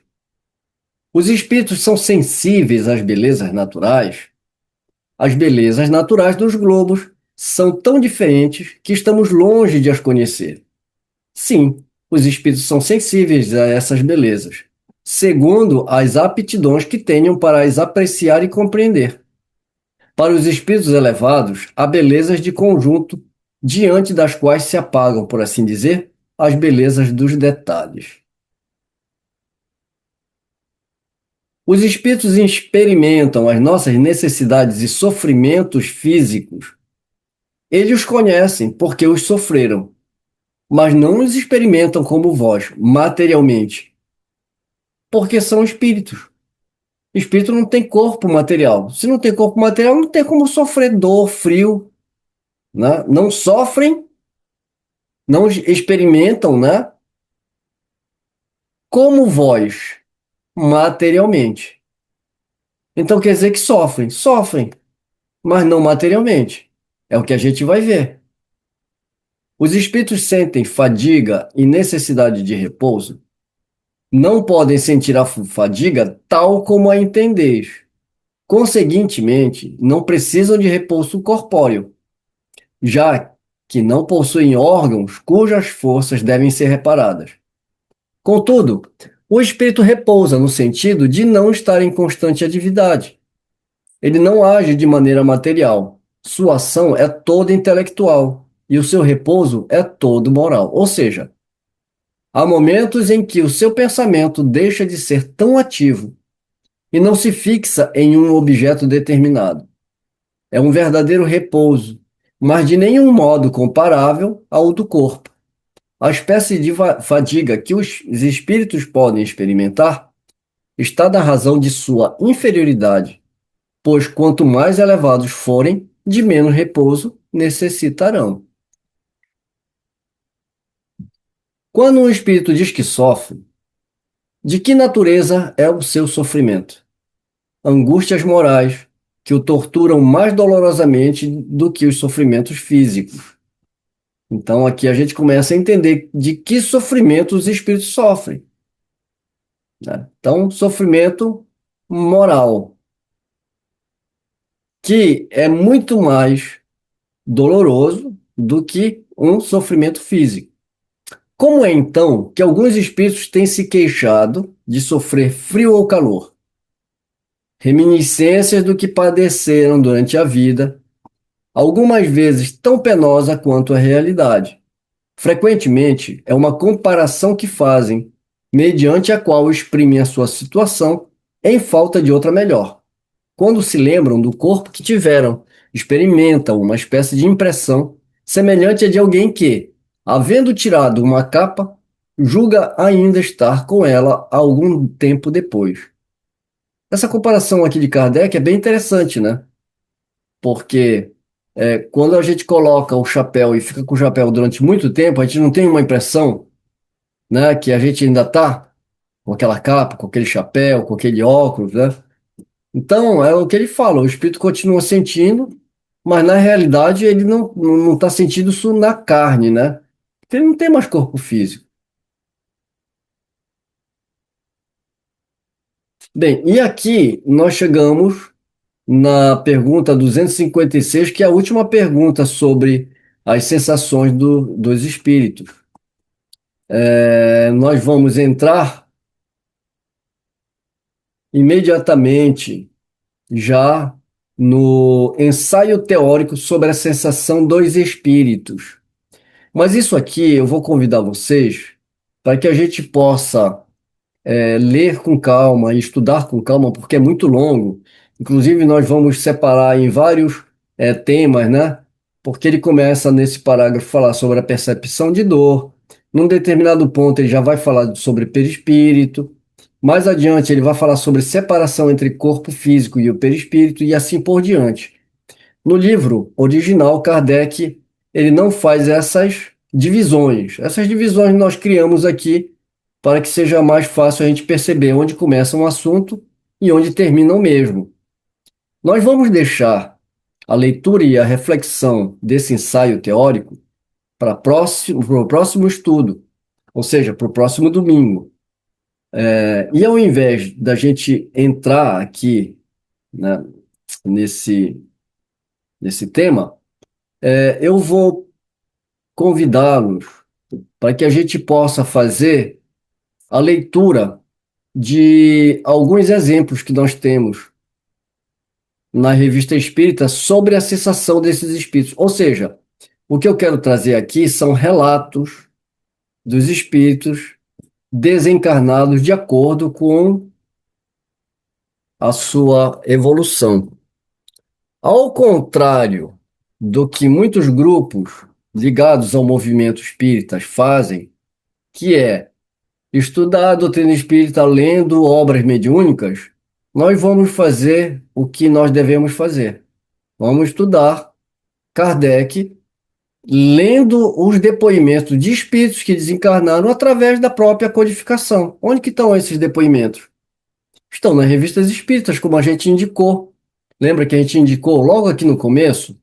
Os espíritos são sensíveis às belezas naturais. As belezas naturais dos globos são tão diferentes que estamos longe de as conhecer. Sim, os espíritos são sensíveis a essas belezas, segundo as aptidões que tenham para as apreciar e compreender. Para os espíritos elevados, há belezas de conjunto, diante das quais se apagam, por assim dizer, as belezas dos detalhes. Os espíritos experimentam as nossas necessidades e sofrimentos físicos. Eles os conhecem porque os sofreram, mas não os experimentam como vós, materialmente, porque são espíritos. Espírito não tem corpo material. Se não tem corpo material, não tem como sofrer dor, frio, né? Não sofrem, não experimentam, né? Como vós, materialmente. Então quer dizer que sofrem, sofrem, mas não materialmente. É o que a gente vai ver. Os espíritos sentem fadiga e necessidade de repouso. Não podem sentir a fadiga tal como a entendeis. Conseguintemente, não precisam de repouso corpóreo, já que não possuem órgãos cujas forças devem ser reparadas. Contudo, o espírito repousa no sentido de não estar em constante atividade. Ele não age de maneira material. Sua ação é toda intelectual e o seu repouso é todo moral. Ou seja, há momentos em que o seu pensamento deixa de ser tão ativo e não se fixa em um objeto determinado. É um verdadeiro repouso, mas de nenhum modo comparável ao do corpo. A espécie de fadiga que os espíritos podem experimentar está na razão de sua inferioridade, pois quanto mais elevados forem, de menos repouso necessitarão. Quando um espírito diz que sofre, de que natureza é o seu sofrimento? Angústias morais que o torturam mais dolorosamente do que os sofrimentos físicos. Então aqui a gente começa a entender de que sofrimento os espíritos sofrem, né? Então, sofrimento moral, que é muito mais doloroso do que um sofrimento físico. Como é então que alguns espíritos têm se queixado de sofrer frio ou calor? Reminiscências do que padeceram durante a vida, algumas vezes tão penosa quanto a realidade. Frequentemente é uma comparação que fazem, mediante a qual exprimem a sua situação em falta de outra melhor. Quando se lembram do corpo que tiveram, experimentam uma espécie de impressão semelhante à de alguém que, havendo tirado uma capa, julga ainda estar com ela algum tempo depois. Essa comparação aqui de Kardec é bem interessante, né? Porque quando a gente coloca o chapéu e fica com o chapéu durante muito tempo, a gente não tem uma impressão, né, que a gente ainda está com aquela capa, com aquele chapéu, com aquele óculos, né? Então, é o que ele fala, o espírito continua sentindo, mas na realidade ele não está sentindo isso na carne, né? Ele não tem mais corpo físico. Bem, e aqui nós chegamos na pergunta 256, que é a última pergunta sobre as sensações dos espíritos. Nós vamos entrar imediatamente já no ensaio teórico sobre a sensação dos espíritos. Mas isso aqui eu vou convidar vocês para que a gente possa ler com calma e estudar com calma, porque é muito longo. Inclusive, nós vamos separar em vários temas, né? Porque ele começa nesse parágrafo a falar sobre a percepção de dor. Num determinado ponto, ele já vai falar sobre perispírito. Mais adiante, ele vai falar sobre separação entre corpo físico e o perispírito e assim por diante. No livro original, Kardec, ele não faz essas divisões. Essas divisões nós criamos aqui para que seja mais fácil a gente perceber onde começa um assunto e onde termina o mesmo. Nós vamos deixar a leitura e a reflexão desse ensaio teórico para o próximo estudo, ou seja, para o próximo domingo. E ao invés da gente entrar aqui, né, nesse, nesse tema, eu vou convidá-los para que a gente possa fazer a leitura de alguns exemplos que nós temos na Revista Espírita sobre a cessação desses espíritos. Ou seja, o que eu quero trazer aqui são relatos dos espíritos desencarnados de acordo com a sua evolução. Ao contrário do que muitos grupos ligados ao movimento espírita fazem, que é estudar a doutrina espírita lendo obras mediúnicas, nós vamos fazer o que nós devemos fazer. Vamos estudar Kardec lendo os depoimentos de espíritos que desencarnaram através da própria codificação. Onde que estão esses depoimentos? Estão nas revistas espíritas, como a gente indicou. Lembra que a gente indicou logo aqui no começo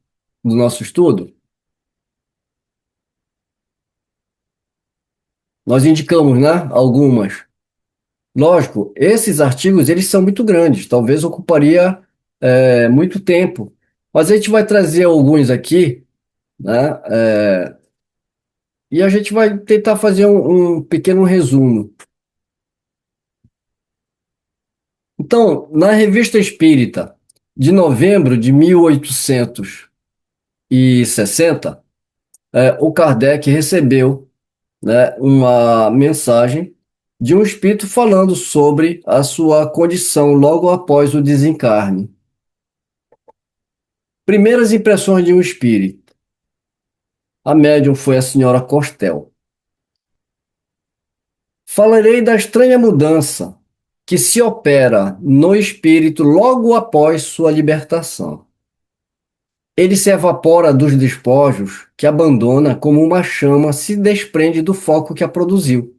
do nosso estudo? Nós indicamos, né, algumas. Lógico, esses artigos eles são muito grandes, talvez ocuparia muito tempo, mas a gente vai trazer alguns aqui, né, e a gente vai tentar fazer um pequeno resumo. Então, na Revista Espírita, de novembro de 1860, o Kardec recebeu, né, uma mensagem de um espírito falando sobre a sua condição logo após o desencarne. Primeiras impressões de um espírito. A médium foi a senhora Costel. Falarei da estranha mudança que se opera no espírito logo após sua libertação. Ele se evapora dos despojos que abandona como uma chama se desprende do foco que a produziu.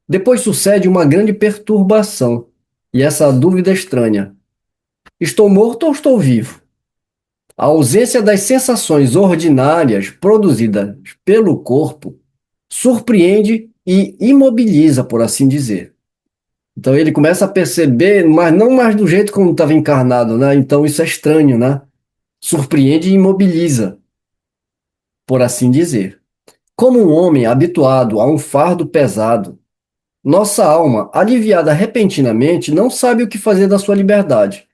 Depois sucede uma grande perturbação e essa dúvida estranha: estou morto ou estou vivo? A ausência das sensações ordinárias produzidas pelo corpo surpreende e imobiliza, por assim dizer. Então ele começa a perceber, mas não mais do jeito como estava encarnado, né? Então isso é estranho, né? Surpreende e imobiliza, por assim dizer. Como um homem habituado a um fardo pesado, nossa alma, aliviada repentinamente, não sabe o que fazer da sua liberdade.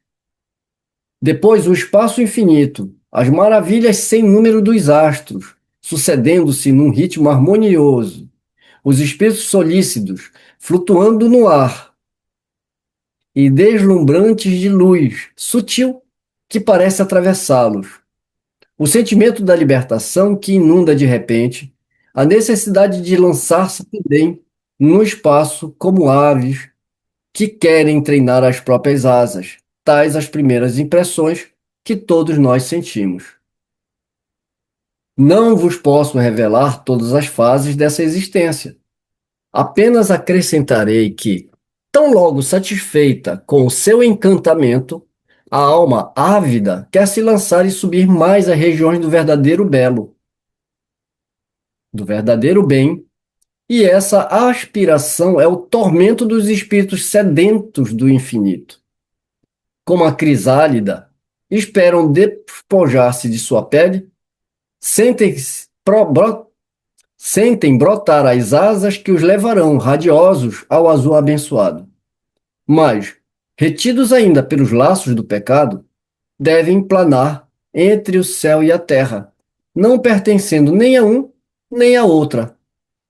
Depois, o espaço infinito, as maravilhas sem número dos astros, sucedendo-se num ritmo harmonioso, os espíritos solícitos flutuando no ar e deslumbrantes de luz sutil que parece atravessá-los. O sentimento da libertação que inunda de repente, a necessidade de lançar-se também no espaço como aves que querem treinar as próprias asas, tais as primeiras impressões que todos nós sentimos. Não vos posso revelar todas as fases dessa existência. Apenas acrescentarei que, tão logo satisfeita com o seu encantamento, a alma ávida quer se lançar e subir mais às regiões do verdadeiro belo. do verdadeiro bem, e essa aspiração é o tormento dos espíritos sedentos do infinito. Como a crisálida, esperam despojar-se de sua pele, sentem, sentem brotar as asas que os levarão radiosos ao azul abençoado. Mas, retidos ainda pelos laços do pecado, devem planar entre o céu e a terra, não pertencendo nem a um nem a outra,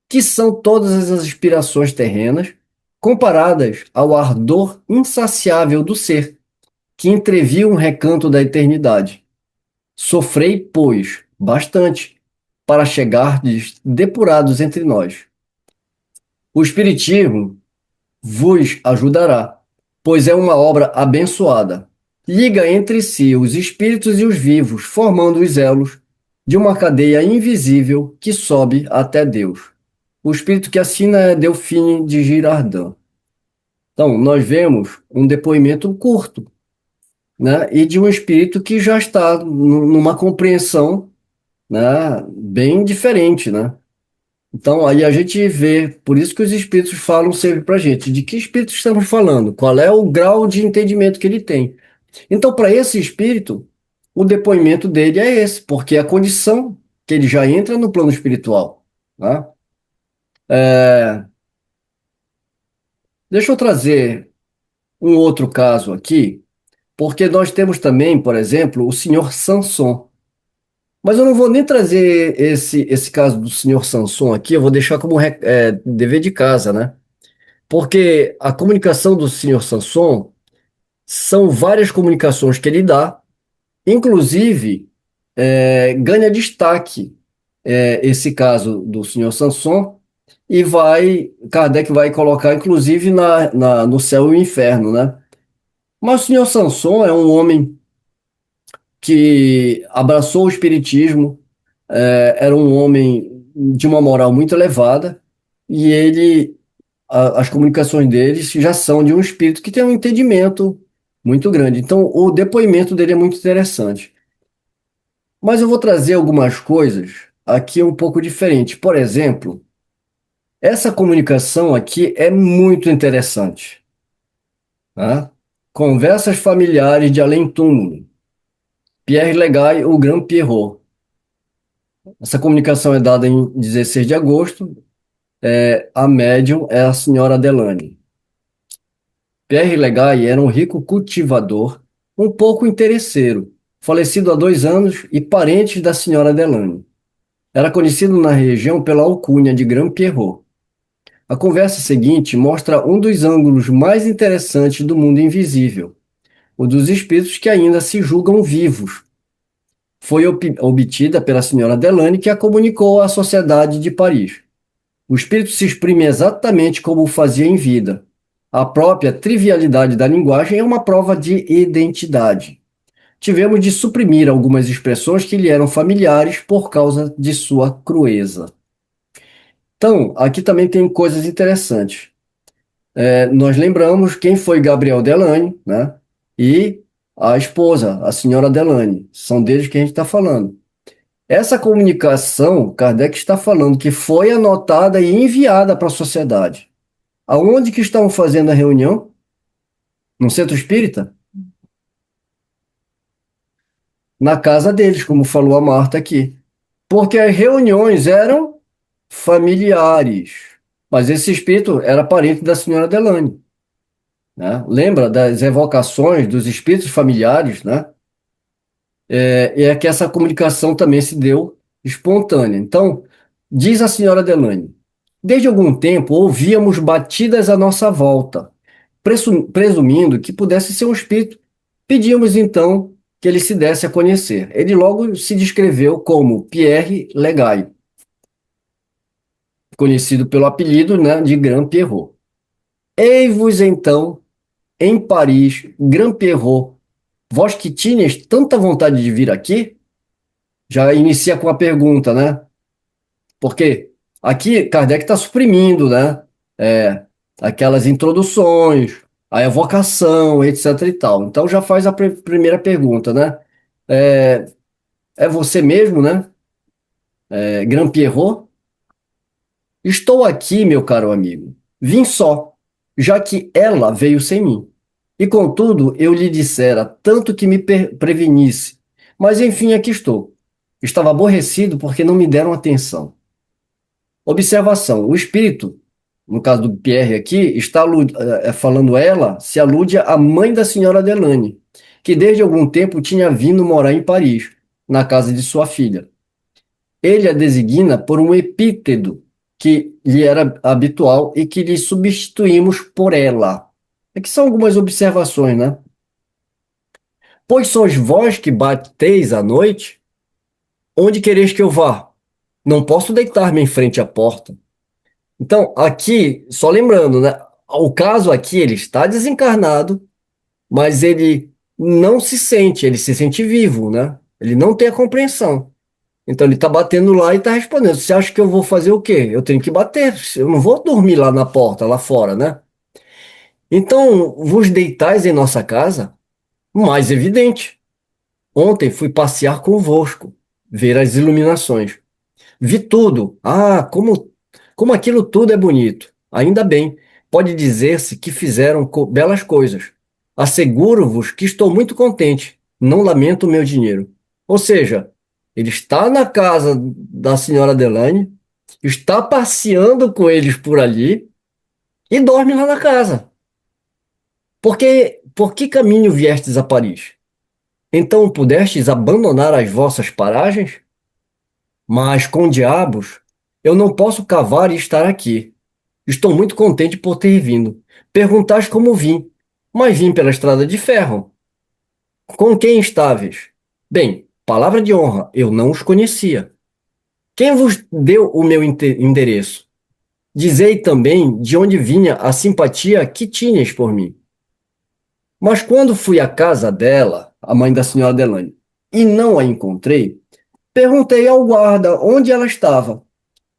que são todas as aspirações terrenas, comparadas ao ardor insaciável do ser, que entreviu um recanto da eternidade. Sofrei, pois, bastante, para chegardes depurados entre nós. O Espiritismo vos ajudará, pois é uma obra abençoada. Liga entre si os espíritos e os vivos, formando os elos de uma cadeia invisível que sobe até Deus. O espírito que assina é Delfine de Girardin. Então, nós vemos um depoimento curto, né, e de um espírito que já está numa compreensão, né, bem diferente, né? Então, aí a gente vê, por isso que os espíritos falam sempre para a gente, de que espírito estamos falando, qual é o grau de entendimento que ele tem. Então, para esse espírito, o depoimento dele é esse, porque é a condição que ele já entra no plano espiritual, né? Deixa eu trazer um outro caso aqui, porque nós temos também, por exemplo, o senhor Sanson. Mas eu não vou nem trazer esse caso do senhor Sanson aqui, eu vou deixar como dever de casa, né? Porque a comunicação do senhor Sanson são várias comunicações que ele dá, inclusive ganha destaque esse caso do senhor Sanson, e Kardec vai colocar inclusive no céu e o inferno, né? Mas o senhor Sanson é um homem que abraçou o espiritismo, era um homem de uma moral muito elevada, e as comunicações dele já são de um espírito que tem um entendimento muito grande. Então, o depoimento dele é muito interessante. Mas eu vou trazer algumas coisas aqui um pouco diferentes. Por exemplo, essa comunicação aqui é muito interessante, tá? Conversas familiares de além-túmulo. Pierre Legaye, o Grand Pierrot. Essa comunicação é dada em 16 de agosto. A médium é a senhora Delane. Pierre Legaye era um rico cultivador, um pouco interesseiro, falecido há 2 anos e parente da senhora Delane. Era conhecido na região pela alcunha de Grand Pierrot. A conversa seguinte mostra um dos ângulos mais interessantes do mundo invisível, o dos espíritos que ainda se julgam vivos. Foi obtida pela senhora Delane, que a comunicou à Sociedade de Paris. O espírito se exprime exatamente como o fazia em vida. A própria trivialidade da linguagem é uma prova de identidade. Tivemos de suprimir algumas expressões que lhe eram familiares por causa de sua crueza. Então, aqui também tem coisas interessantes. Nós lembramos quem foi Gabriel Delane, né? E a esposa, a senhora Delane. São deles que a gente está falando. Essa comunicação, Kardec está falando que foi anotada e enviada para a sociedade. Aonde que estão fazendo a reunião? No centro espírita? Na casa deles, como falou a Marta aqui. Porque as reuniões eram familiares. Mas esse espírito era parente da senhora Delane, né? Lembra das evocações dos espíritos familiares, né? É que essa comunicação também se deu espontânea. Então, diz a senhora Delane, desde algum tempo ouvíamos batidas à nossa volta, presumindo que pudesse ser um espírito. Pedimos então que ele se desse a conhecer. Ele logo se descreveu como Pierre Legaye, conhecido pelo apelido, né, de Grand Pierrot. Ei-vos então em Paris, Grand Pierrot, vós que tinhas tanta vontade de vir aqui? Já inicia com a pergunta, né? Porque aqui Kardec está suprimindo, né? Aquelas introduções, a evocação, etc e tal. Então já faz a primeira pergunta, né? É, é você mesmo, né? Grand Pierrot? Estou aqui, meu caro amigo. Vim só, já que ela veio sem mim. E contudo, eu lhe dissera tanto que me prevenisse. Mas enfim, aqui estou. Estava aborrecido porque não me deram atenção. Observação: o espírito, no caso do Pierre aqui, está falando ela, se alude à mãe da senhora Delane, que desde algum tempo tinha vindo morar em Paris, na casa de sua filha. Ele a designa por um epíteto que lhe era habitual e que lhe substituímos por ela. Aqui são algumas observações, né? Pois sois vós que bateis à noite, onde quereis que eu vá? Não posso deitar-me em frente à porta. Então, aqui, só lembrando, né? O caso aqui, ele está desencarnado, mas ele não se sente, ele se sente vivo, né? Ele não tem a compreensão. Então ele está batendo lá e está respondendo. Você acha que eu vou fazer o quê? Eu tenho que bater. Eu não vou dormir lá na porta, lá fora, né? Então, vos deitais em nossa casa? Mais evidente. Ontem fui passear convosco, ver as iluminações. Vi tudo. Ah, como aquilo tudo é bonito. Ainda bem, pode dizer-se que fizeram belas coisas. Asseguro-vos que estou muito contente. Não lamento o meu dinheiro. Ou seja, ele está na casa da senhora Delane, está passeando com eles por ali e dorme lá na casa. Por que caminho viestes a Paris? Então pudestes abandonar as vossas paragens? Mas com diabos, eu não posso cavar e estar aqui. Estou muito contente por ter vindo. Perguntais como vim, mas vim pela estrada de ferro. Com quem estáveis? Bem, palavra de honra, eu não os conhecia. Quem vos deu o meu endereço? Dizei também de onde vinha a simpatia que tinhas por mim. Mas quando fui à casa dela, a mãe da senhora Delane, e não a encontrei, perguntei ao guarda onde ela estava.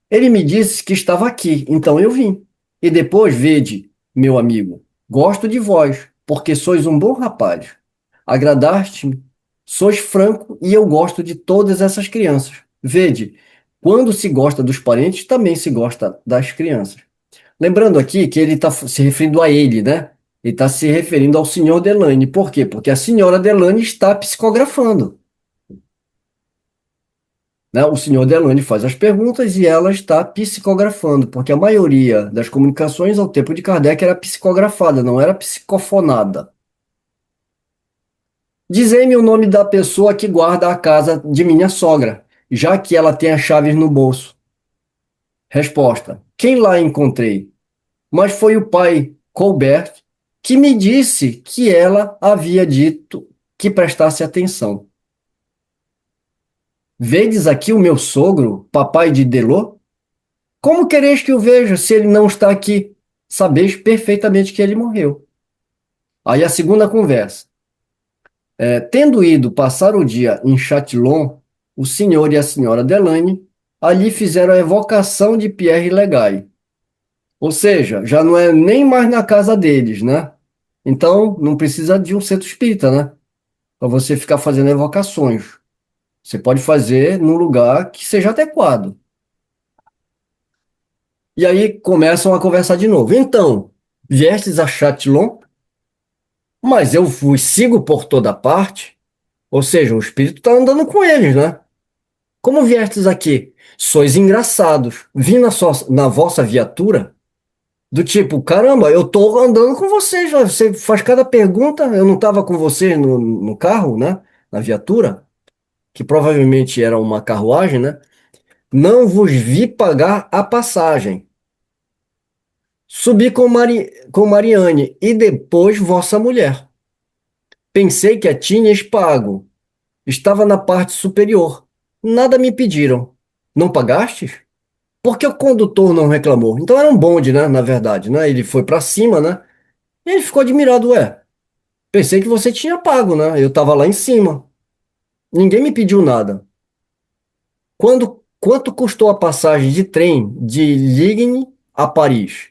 Ele me disse que estava aqui, então eu vim. E depois, vede, meu amigo, gosto de vós, porque sois um bom rapaz. Agradaste-me, sois franco e eu gosto de todas essas crianças. Vede, quando se gosta dos parentes, também se gosta das crianças. Lembrando aqui que ele está se referindo a ele, né? Ele está se referindo ao senhor Delane. Por quê? Porque a senhora Delane está psicografando, né? O senhor Delane faz as perguntas e ela está psicografando, porque a maioria das comunicações ao tempo de Kardec era psicografada, não era psicofonada. Dizei-me o nome da pessoa que guarda a casa de minha sogra, já que ela tem as chaves no bolso. Resposta: quem lá encontrei? Mas foi o pai Colbert que me disse que ela havia dito que prestasse atenção. Vedes aqui o meu sogro, papai de Delô? Como quereis que o veja se ele não está aqui? Sabeis perfeitamente que ele morreu. Aí a segunda conversa. Tendo ido passar o dia em Châtillon, o senhor e a senhora Delane ali fizeram a evocação de Pierre Legaye. Ou seja, já não é nem mais na casa deles, né? Então, não precisa de um centro espírita, né? Para você ficar fazendo evocações. Você pode fazer num lugar que seja adequado. E aí começam a conversar de novo. Então, viestes a Châtillon, mas eu vos sigo por toda parte. Ou seja, o espírito está andando com eles, né? Como viestes aqui? Sois engraçados. Vim na vossa viatura, do tipo, caramba, eu tô andando com vocês. Você faz cada pergunta. Eu não estava com vocês no carro, né? Na viatura, que provavelmente era uma carruagem, né? Não vos vi pagar a passagem. Subi com Mariane e depois vossa mulher. Pensei que a tinhas pago. Estava na parte superior. Nada me pediram. Não pagastes? Por que o condutor não reclamou? Então era um bonde, né? Na verdade, né? Ele foi para cima, né? E ele ficou admirado, ué. Pensei que você tinha pago, né? Eu estava lá em cima. Ninguém me pediu nada. Quanto custou a passagem de trem de Ligne a Paris?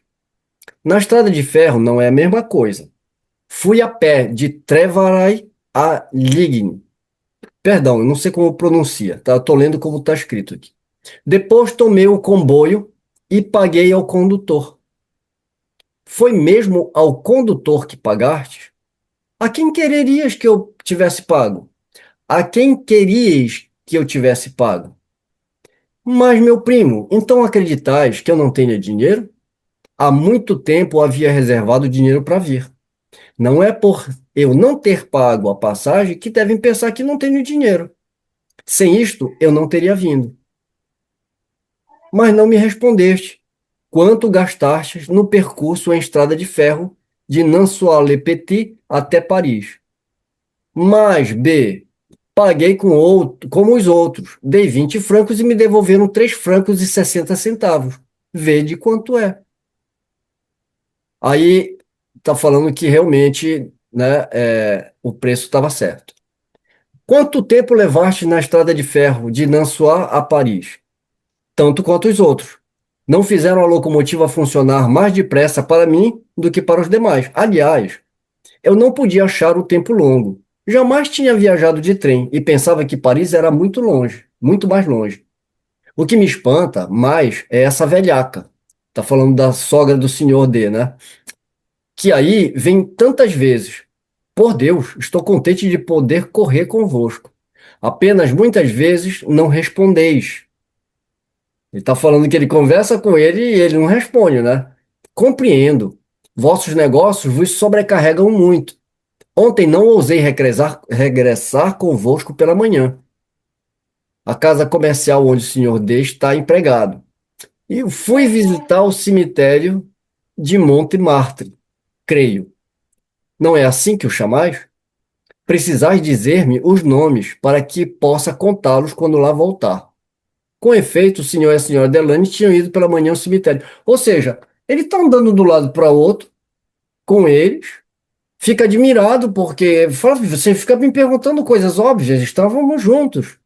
Na estrada de ferro não é a mesma coisa. Fui a pé de Trevaray a Ligne. Perdão, eu não sei como pronuncia, tá? Eu tô lendo como está escrito aqui. Depois tomei o comboio e paguei ao condutor. Foi mesmo ao condutor que pagaste? A quem quererias que eu tivesse pago? A quem querias que eu tivesse pago? Mas, meu primo, então acreditais que eu não tenha dinheiro? Há muito tempo eu havia reservado dinheiro para vir. Não é por eu não ter pago a passagem que devem pensar que não tenho dinheiro. Sem isto, eu não teria vindo. Mas não me respondeste. Quanto gastastes no percurso em estrada de ferro de Nansois-le-Petit até Paris? Mas, B, paguei como os outros. Dei 20 francos e me devolveram 3 francos e 60 centavos. Vede quanto é. Aí está falando que realmente, né, o preço estava certo. Quanto tempo levaste na estrada de ferro de Nansois a Paris? Tanto quanto os outros. Não fizeram a locomotiva funcionar mais depressa para mim do que para os demais. Aliás, eu não podia achar o tempo longo. Jamais tinha viajado de trem e pensava que Paris era muito longe, muito mais longe. O que me espanta mais é essa velhaca. Tá falando da sogra do senhor D, né? Que aí vem tantas vezes. Por Deus, estou contente de poder correr convosco. Apenas muitas vezes não respondeis. Ele está falando que ele conversa com ele e ele não responde, né? Compreendo. Vossos negócios vos sobrecarregam muito. Ontem não ousei regressar convosco pela manhã. A casa comercial onde o senhor D está empregado. E fui visitar o cemitério de Montmartre, creio. Não é assim que o chamais? Precisais dizer-me os nomes para que possa contá-los quando lá voltar. Com efeito, o senhor e a senhora Delane tinham ido pela manhã ao cemitério. Ou seja, ele está andando de um lado para o outro com eles, fica admirado porque fala, você fica me perguntando coisas óbvias, estávamos juntos.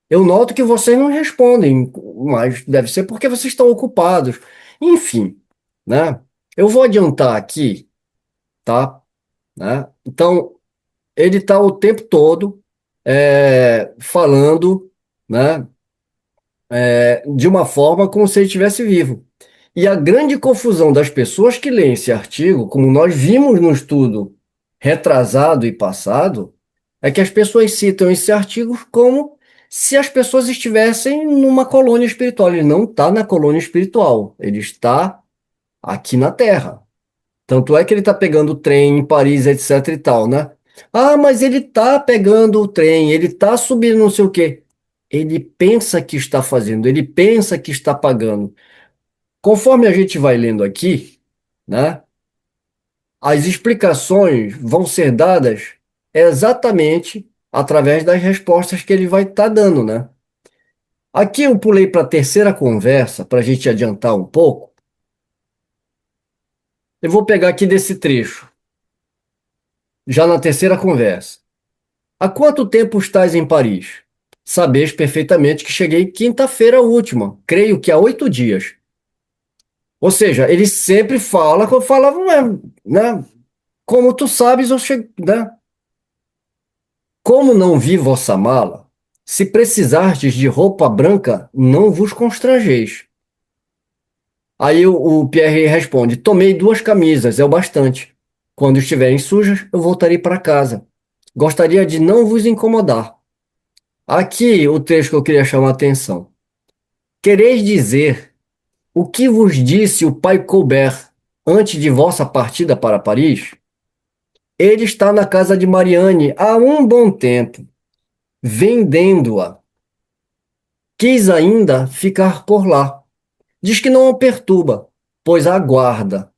Eu noto que vocês não respondem, mas deve ser porque vocês estão ocupados. Enfim, né? Eu vou adiantar aqui, tá? Né? Então, ele está o tempo todo falando, né? De uma forma como se ele estivesse vivo. E a grande confusão das pessoas que leem esse artigo, como nós vimos no estudo retrasado e passado, é que as pessoas citam esse artigo como se as pessoas estivessem numa colônia espiritual. Ele não está na colônia espiritual, ele está aqui na Terra. Tanto é que ele está pegando o trem em Paris, etc e tal, né? Ah, mas ele está pegando o trem, ele está subindo não sei o quê. Ele pensa que está fazendo, ele pensa que está pagando. Conforme a gente vai lendo aqui, né, as explicações vão ser dadas exatamente através das respostas que ele vai estar dando, né? Aqui eu pulei para a terceira conversa, para a gente adiantar um pouco. Eu vou pegar aqui desse trecho, já na terceira conversa. Há quanto tempo estás em Paris? Sabeis perfeitamente que cheguei quinta-feira última, creio que há 8 dias. Ou seja, ele sempre fala, quando falava, né? Como tu sabes, eu cheguei, né? Como não vi vossa mala, se precisardes de roupa branca, não vos constrangeis. Aí o Pierre responde: tomei 2 camisas, é o bastante. Quando estiverem sujas, eu voltarei para casa. Gostaria de não vos incomodar. Aqui o trecho que eu queria chamar a atenção. Quereis dizer o que vos disse o pai Colbert antes de vossa partida para Paris? Ele está na casa de Marianne há um bom tempo, vendendo-a. Quis ainda ficar por lá. Diz que não o perturba, pois aguarda.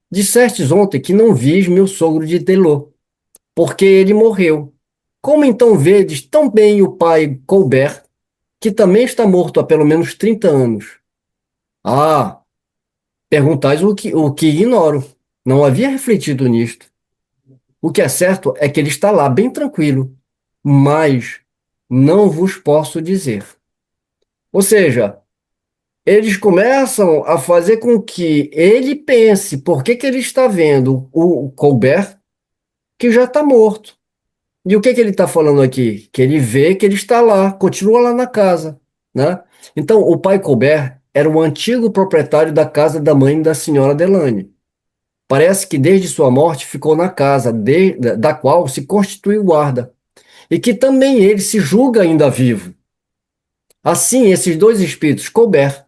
Dissestes ontem que não vis meu sogro de Delô, porque ele morreu. Como então vedes tão bem o pai Colbert, que também está morto há pelo menos 30 anos? Ah, perguntais o que ignoro. Não havia refletido nisto. O que é certo é que ele está lá, bem tranquilo, mas não vos posso dizer. Ou seja, eles começam a fazer com que ele pense por que que ele está vendo o Colbert que já está morto. E o que que ele está falando aqui? Que ele vê que ele está lá, continua lá na casa, né? Então, o pai Colbert era o antigo proprietário da casa da mãe da senhora Delane. Parece que desde sua morte ficou na casa, da qual se constituiu guarda, e que também ele se julga ainda vivo. Assim, esses dois espíritos, Colbert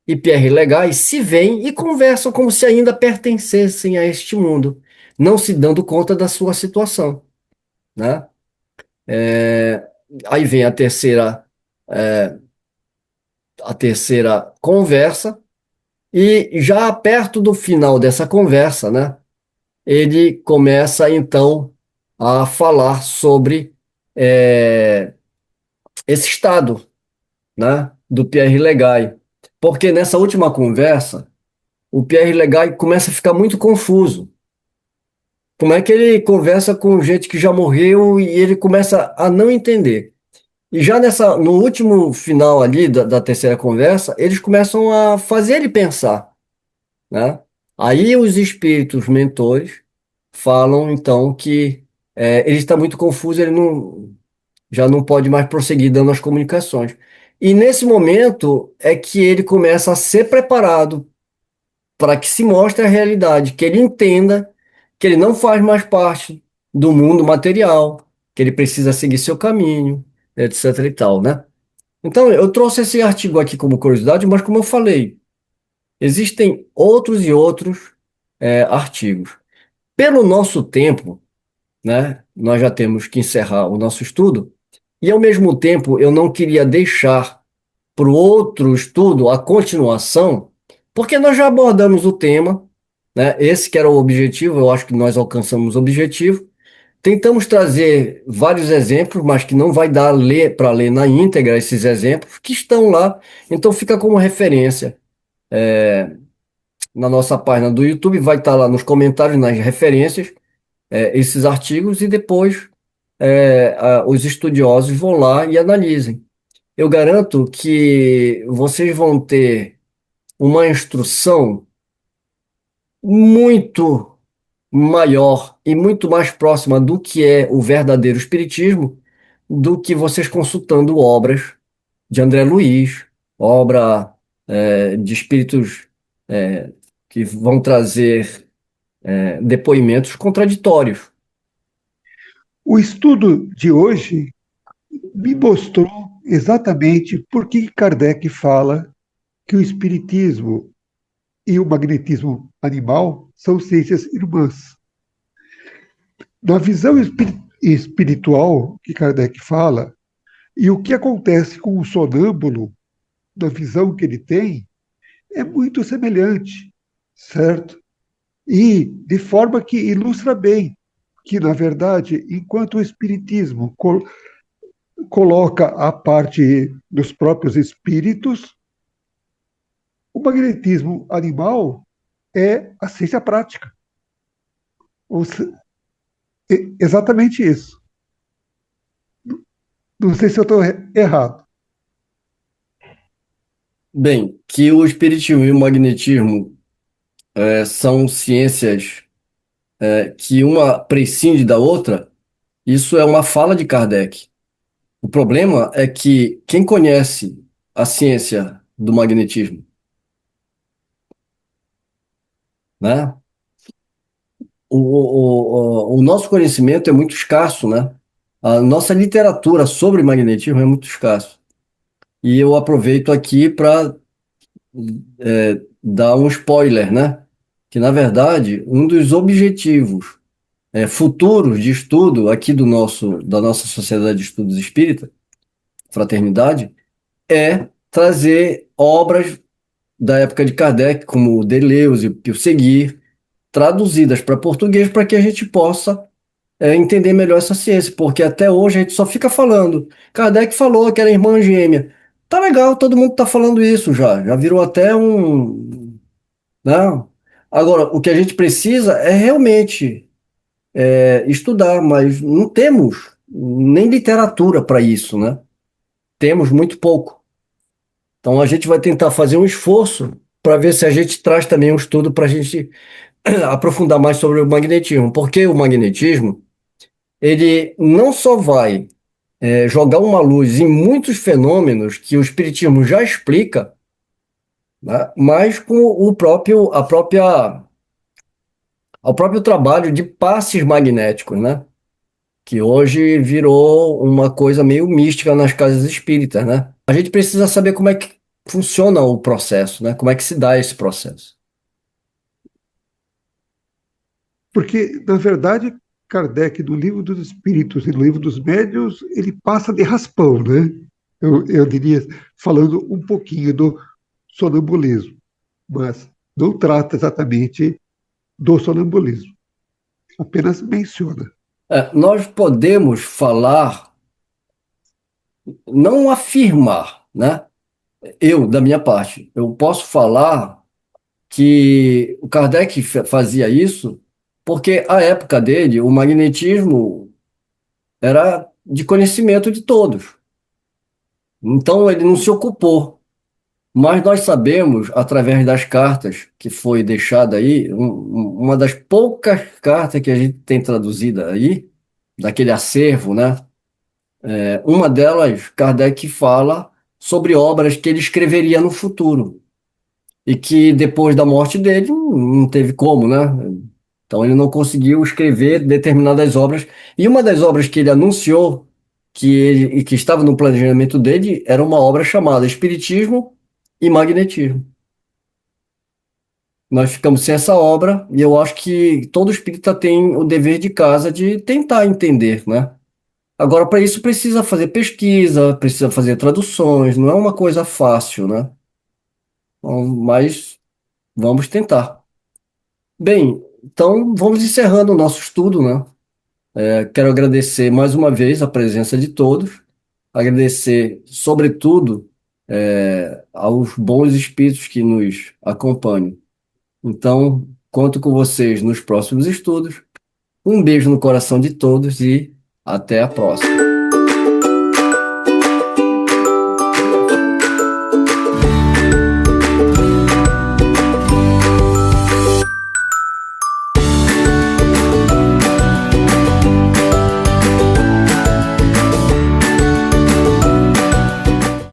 e Pierre Legais, se veem e conversam como se ainda pertencessem a este mundo, não se dando conta da sua situação, né? É, Aí vem é, a terceira conversa, e já perto do final dessa conversa, né, ele começa então a falar sobre é, esse estado, né, do Pierre Legai. Porque nessa última conversa, o Pierre Legai começa a ficar muito confuso. Como é que ele conversa com gente que já morreu e ele começa a não entender? E já no último final ali da terceira conversa, eles começam a fazer ele pensar, né? Aí os espíritos mentores falam então que ele está muito confuso, ele não, já não pode mais prosseguir dando as comunicações. E nesse momento é que ele começa a ser preparado para que se mostre a realidade, que ele entenda que ele não faz mais parte do mundo material, que ele precisa seguir seu caminho, etc e tal, né? Então, eu trouxe esse artigo aqui como curiosidade, mas como eu falei, existem outros e outros artigos. Pelo nosso tempo, né, nós já temos que encerrar o nosso estudo, e ao mesmo tempo eu não queria deixar para o outro estudo a continuação, porque nós já abordamos o tema, né, esse que era o objetivo, eu acho que nós alcançamos o objetivo. Tentamos trazer vários exemplos, mas que não vai dar para ler na íntegra esses exemplos que estão lá, então fica como referência. Na nossa página do YouTube, vai estar lá nos comentários, nas referências, esses artigos, e depois os estudiosos vão lá e analisem. Eu garanto que vocês vão ter uma instrução muito maior e muito mais próxima do que é o verdadeiro espiritismo do que vocês consultando obras de André Luiz, obra de espíritos que vão trazer depoimentos contraditórios. O estudo de hoje me mostrou exatamente por que Kardec fala que o espiritismo e o magnetismo animal são ciências irmãs. Na visão espiritual que Kardec fala, e o que acontece com o sonâmbulo, na visão que ele tem, é muito semelhante, certo? E de forma que ilustra bem que, na verdade, enquanto o espiritismo coloca a parte dos próprios espíritos, o magnetismo animal é a ciência prática. Exatamente isso. Não sei se eu estou errado. Bem, que o espiritismo e o magnetismo são ciências que uma prescinde da outra, isso é uma fala de Kardec. O problema é que quem conhece a ciência do magnetismo, né? O nosso conhecimento é muito escasso, né? A nossa literatura sobre magnetismo é muito escasso. E eu aproveito aqui para dar um spoiler, né? Que, na verdade, um dos objetivos futuros de estudo aqui da nossa Sociedade de Estudos Espírita, Fraternidade, é trazer obras da época de Kardec, como Deleuze e Pio Seguir, traduzidas para português para que a gente possa entender melhor essa ciência, porque até hoje a gente só fica falando. Kardec falou que era irmã gêmea. Tá legal, todo mundo tá falando isso já virou até né? Agora, o que a gente precisa é realmente estudar, mas não temos nem literatura para isso, né? Temos muito pouco. Então a gente vai tentar fazer um esforço para ver se a gente traz também um estudo para a gente aprofundar mais sobre o magnetismo, porque o magnetismo ele não só vai jogar uma luz em muitos fenômenos que o espiritismo já explica, né? Mas com o próprio trabalho de passes magnéticos, né? Que hoje virou uma coisa meio mística nas casas espíritas, né? A gente precisa saber como é que funciona o processo, né? Como é que se dá esse processo. Porque, na verdade, Kardec, do Livro dos Espíritos e do Livro dos Médiuns, ele passa de raspão, né? Eu diria, falando um pouquinho do sonambulismo, mas não trata exatamente do sonambulismo, apenas menciona. Nós podemos falar, não afirmar, né? Eu, da minha parte, eu posso falar que o Kardec fazia isso porque a época dele, o magnetismo era de conhecimento de todos. Então ele não se ocupou. Mas nós sabemos, através das cartas que foi deixada aí, uma das poucas cartas que a gente tem traduzida aí, daquele acervo, né? Uma delas, Kardec fala sobre obras que ele escreveria no futuro e que depois da morte dele não teve como, né? Então ele não conseguiu escrever determinadas obras. E uma das obras que ele anunciou e que estava no planejamento dele era uma obra chamada Espiritismo e Magnetismo. Nós ficamos sem essa obra e eu acho que todo espírita tem o dever de casa de tentar entender, né? Agora, para isso precisa fazer pesquisa, precisa fazer traduções, não é uma coisa fácil, né? Então, mas vamos tentar. Bem, então vamos encerrando o nosso estudo, né? Quero agradecer mais uma vez a presença de todos, agradecer, sobretudo, aos bons espíritos que nos acompanham. Então, conto com vocês nos próximos estudos. Um beijo no coração de todos e até a próxima.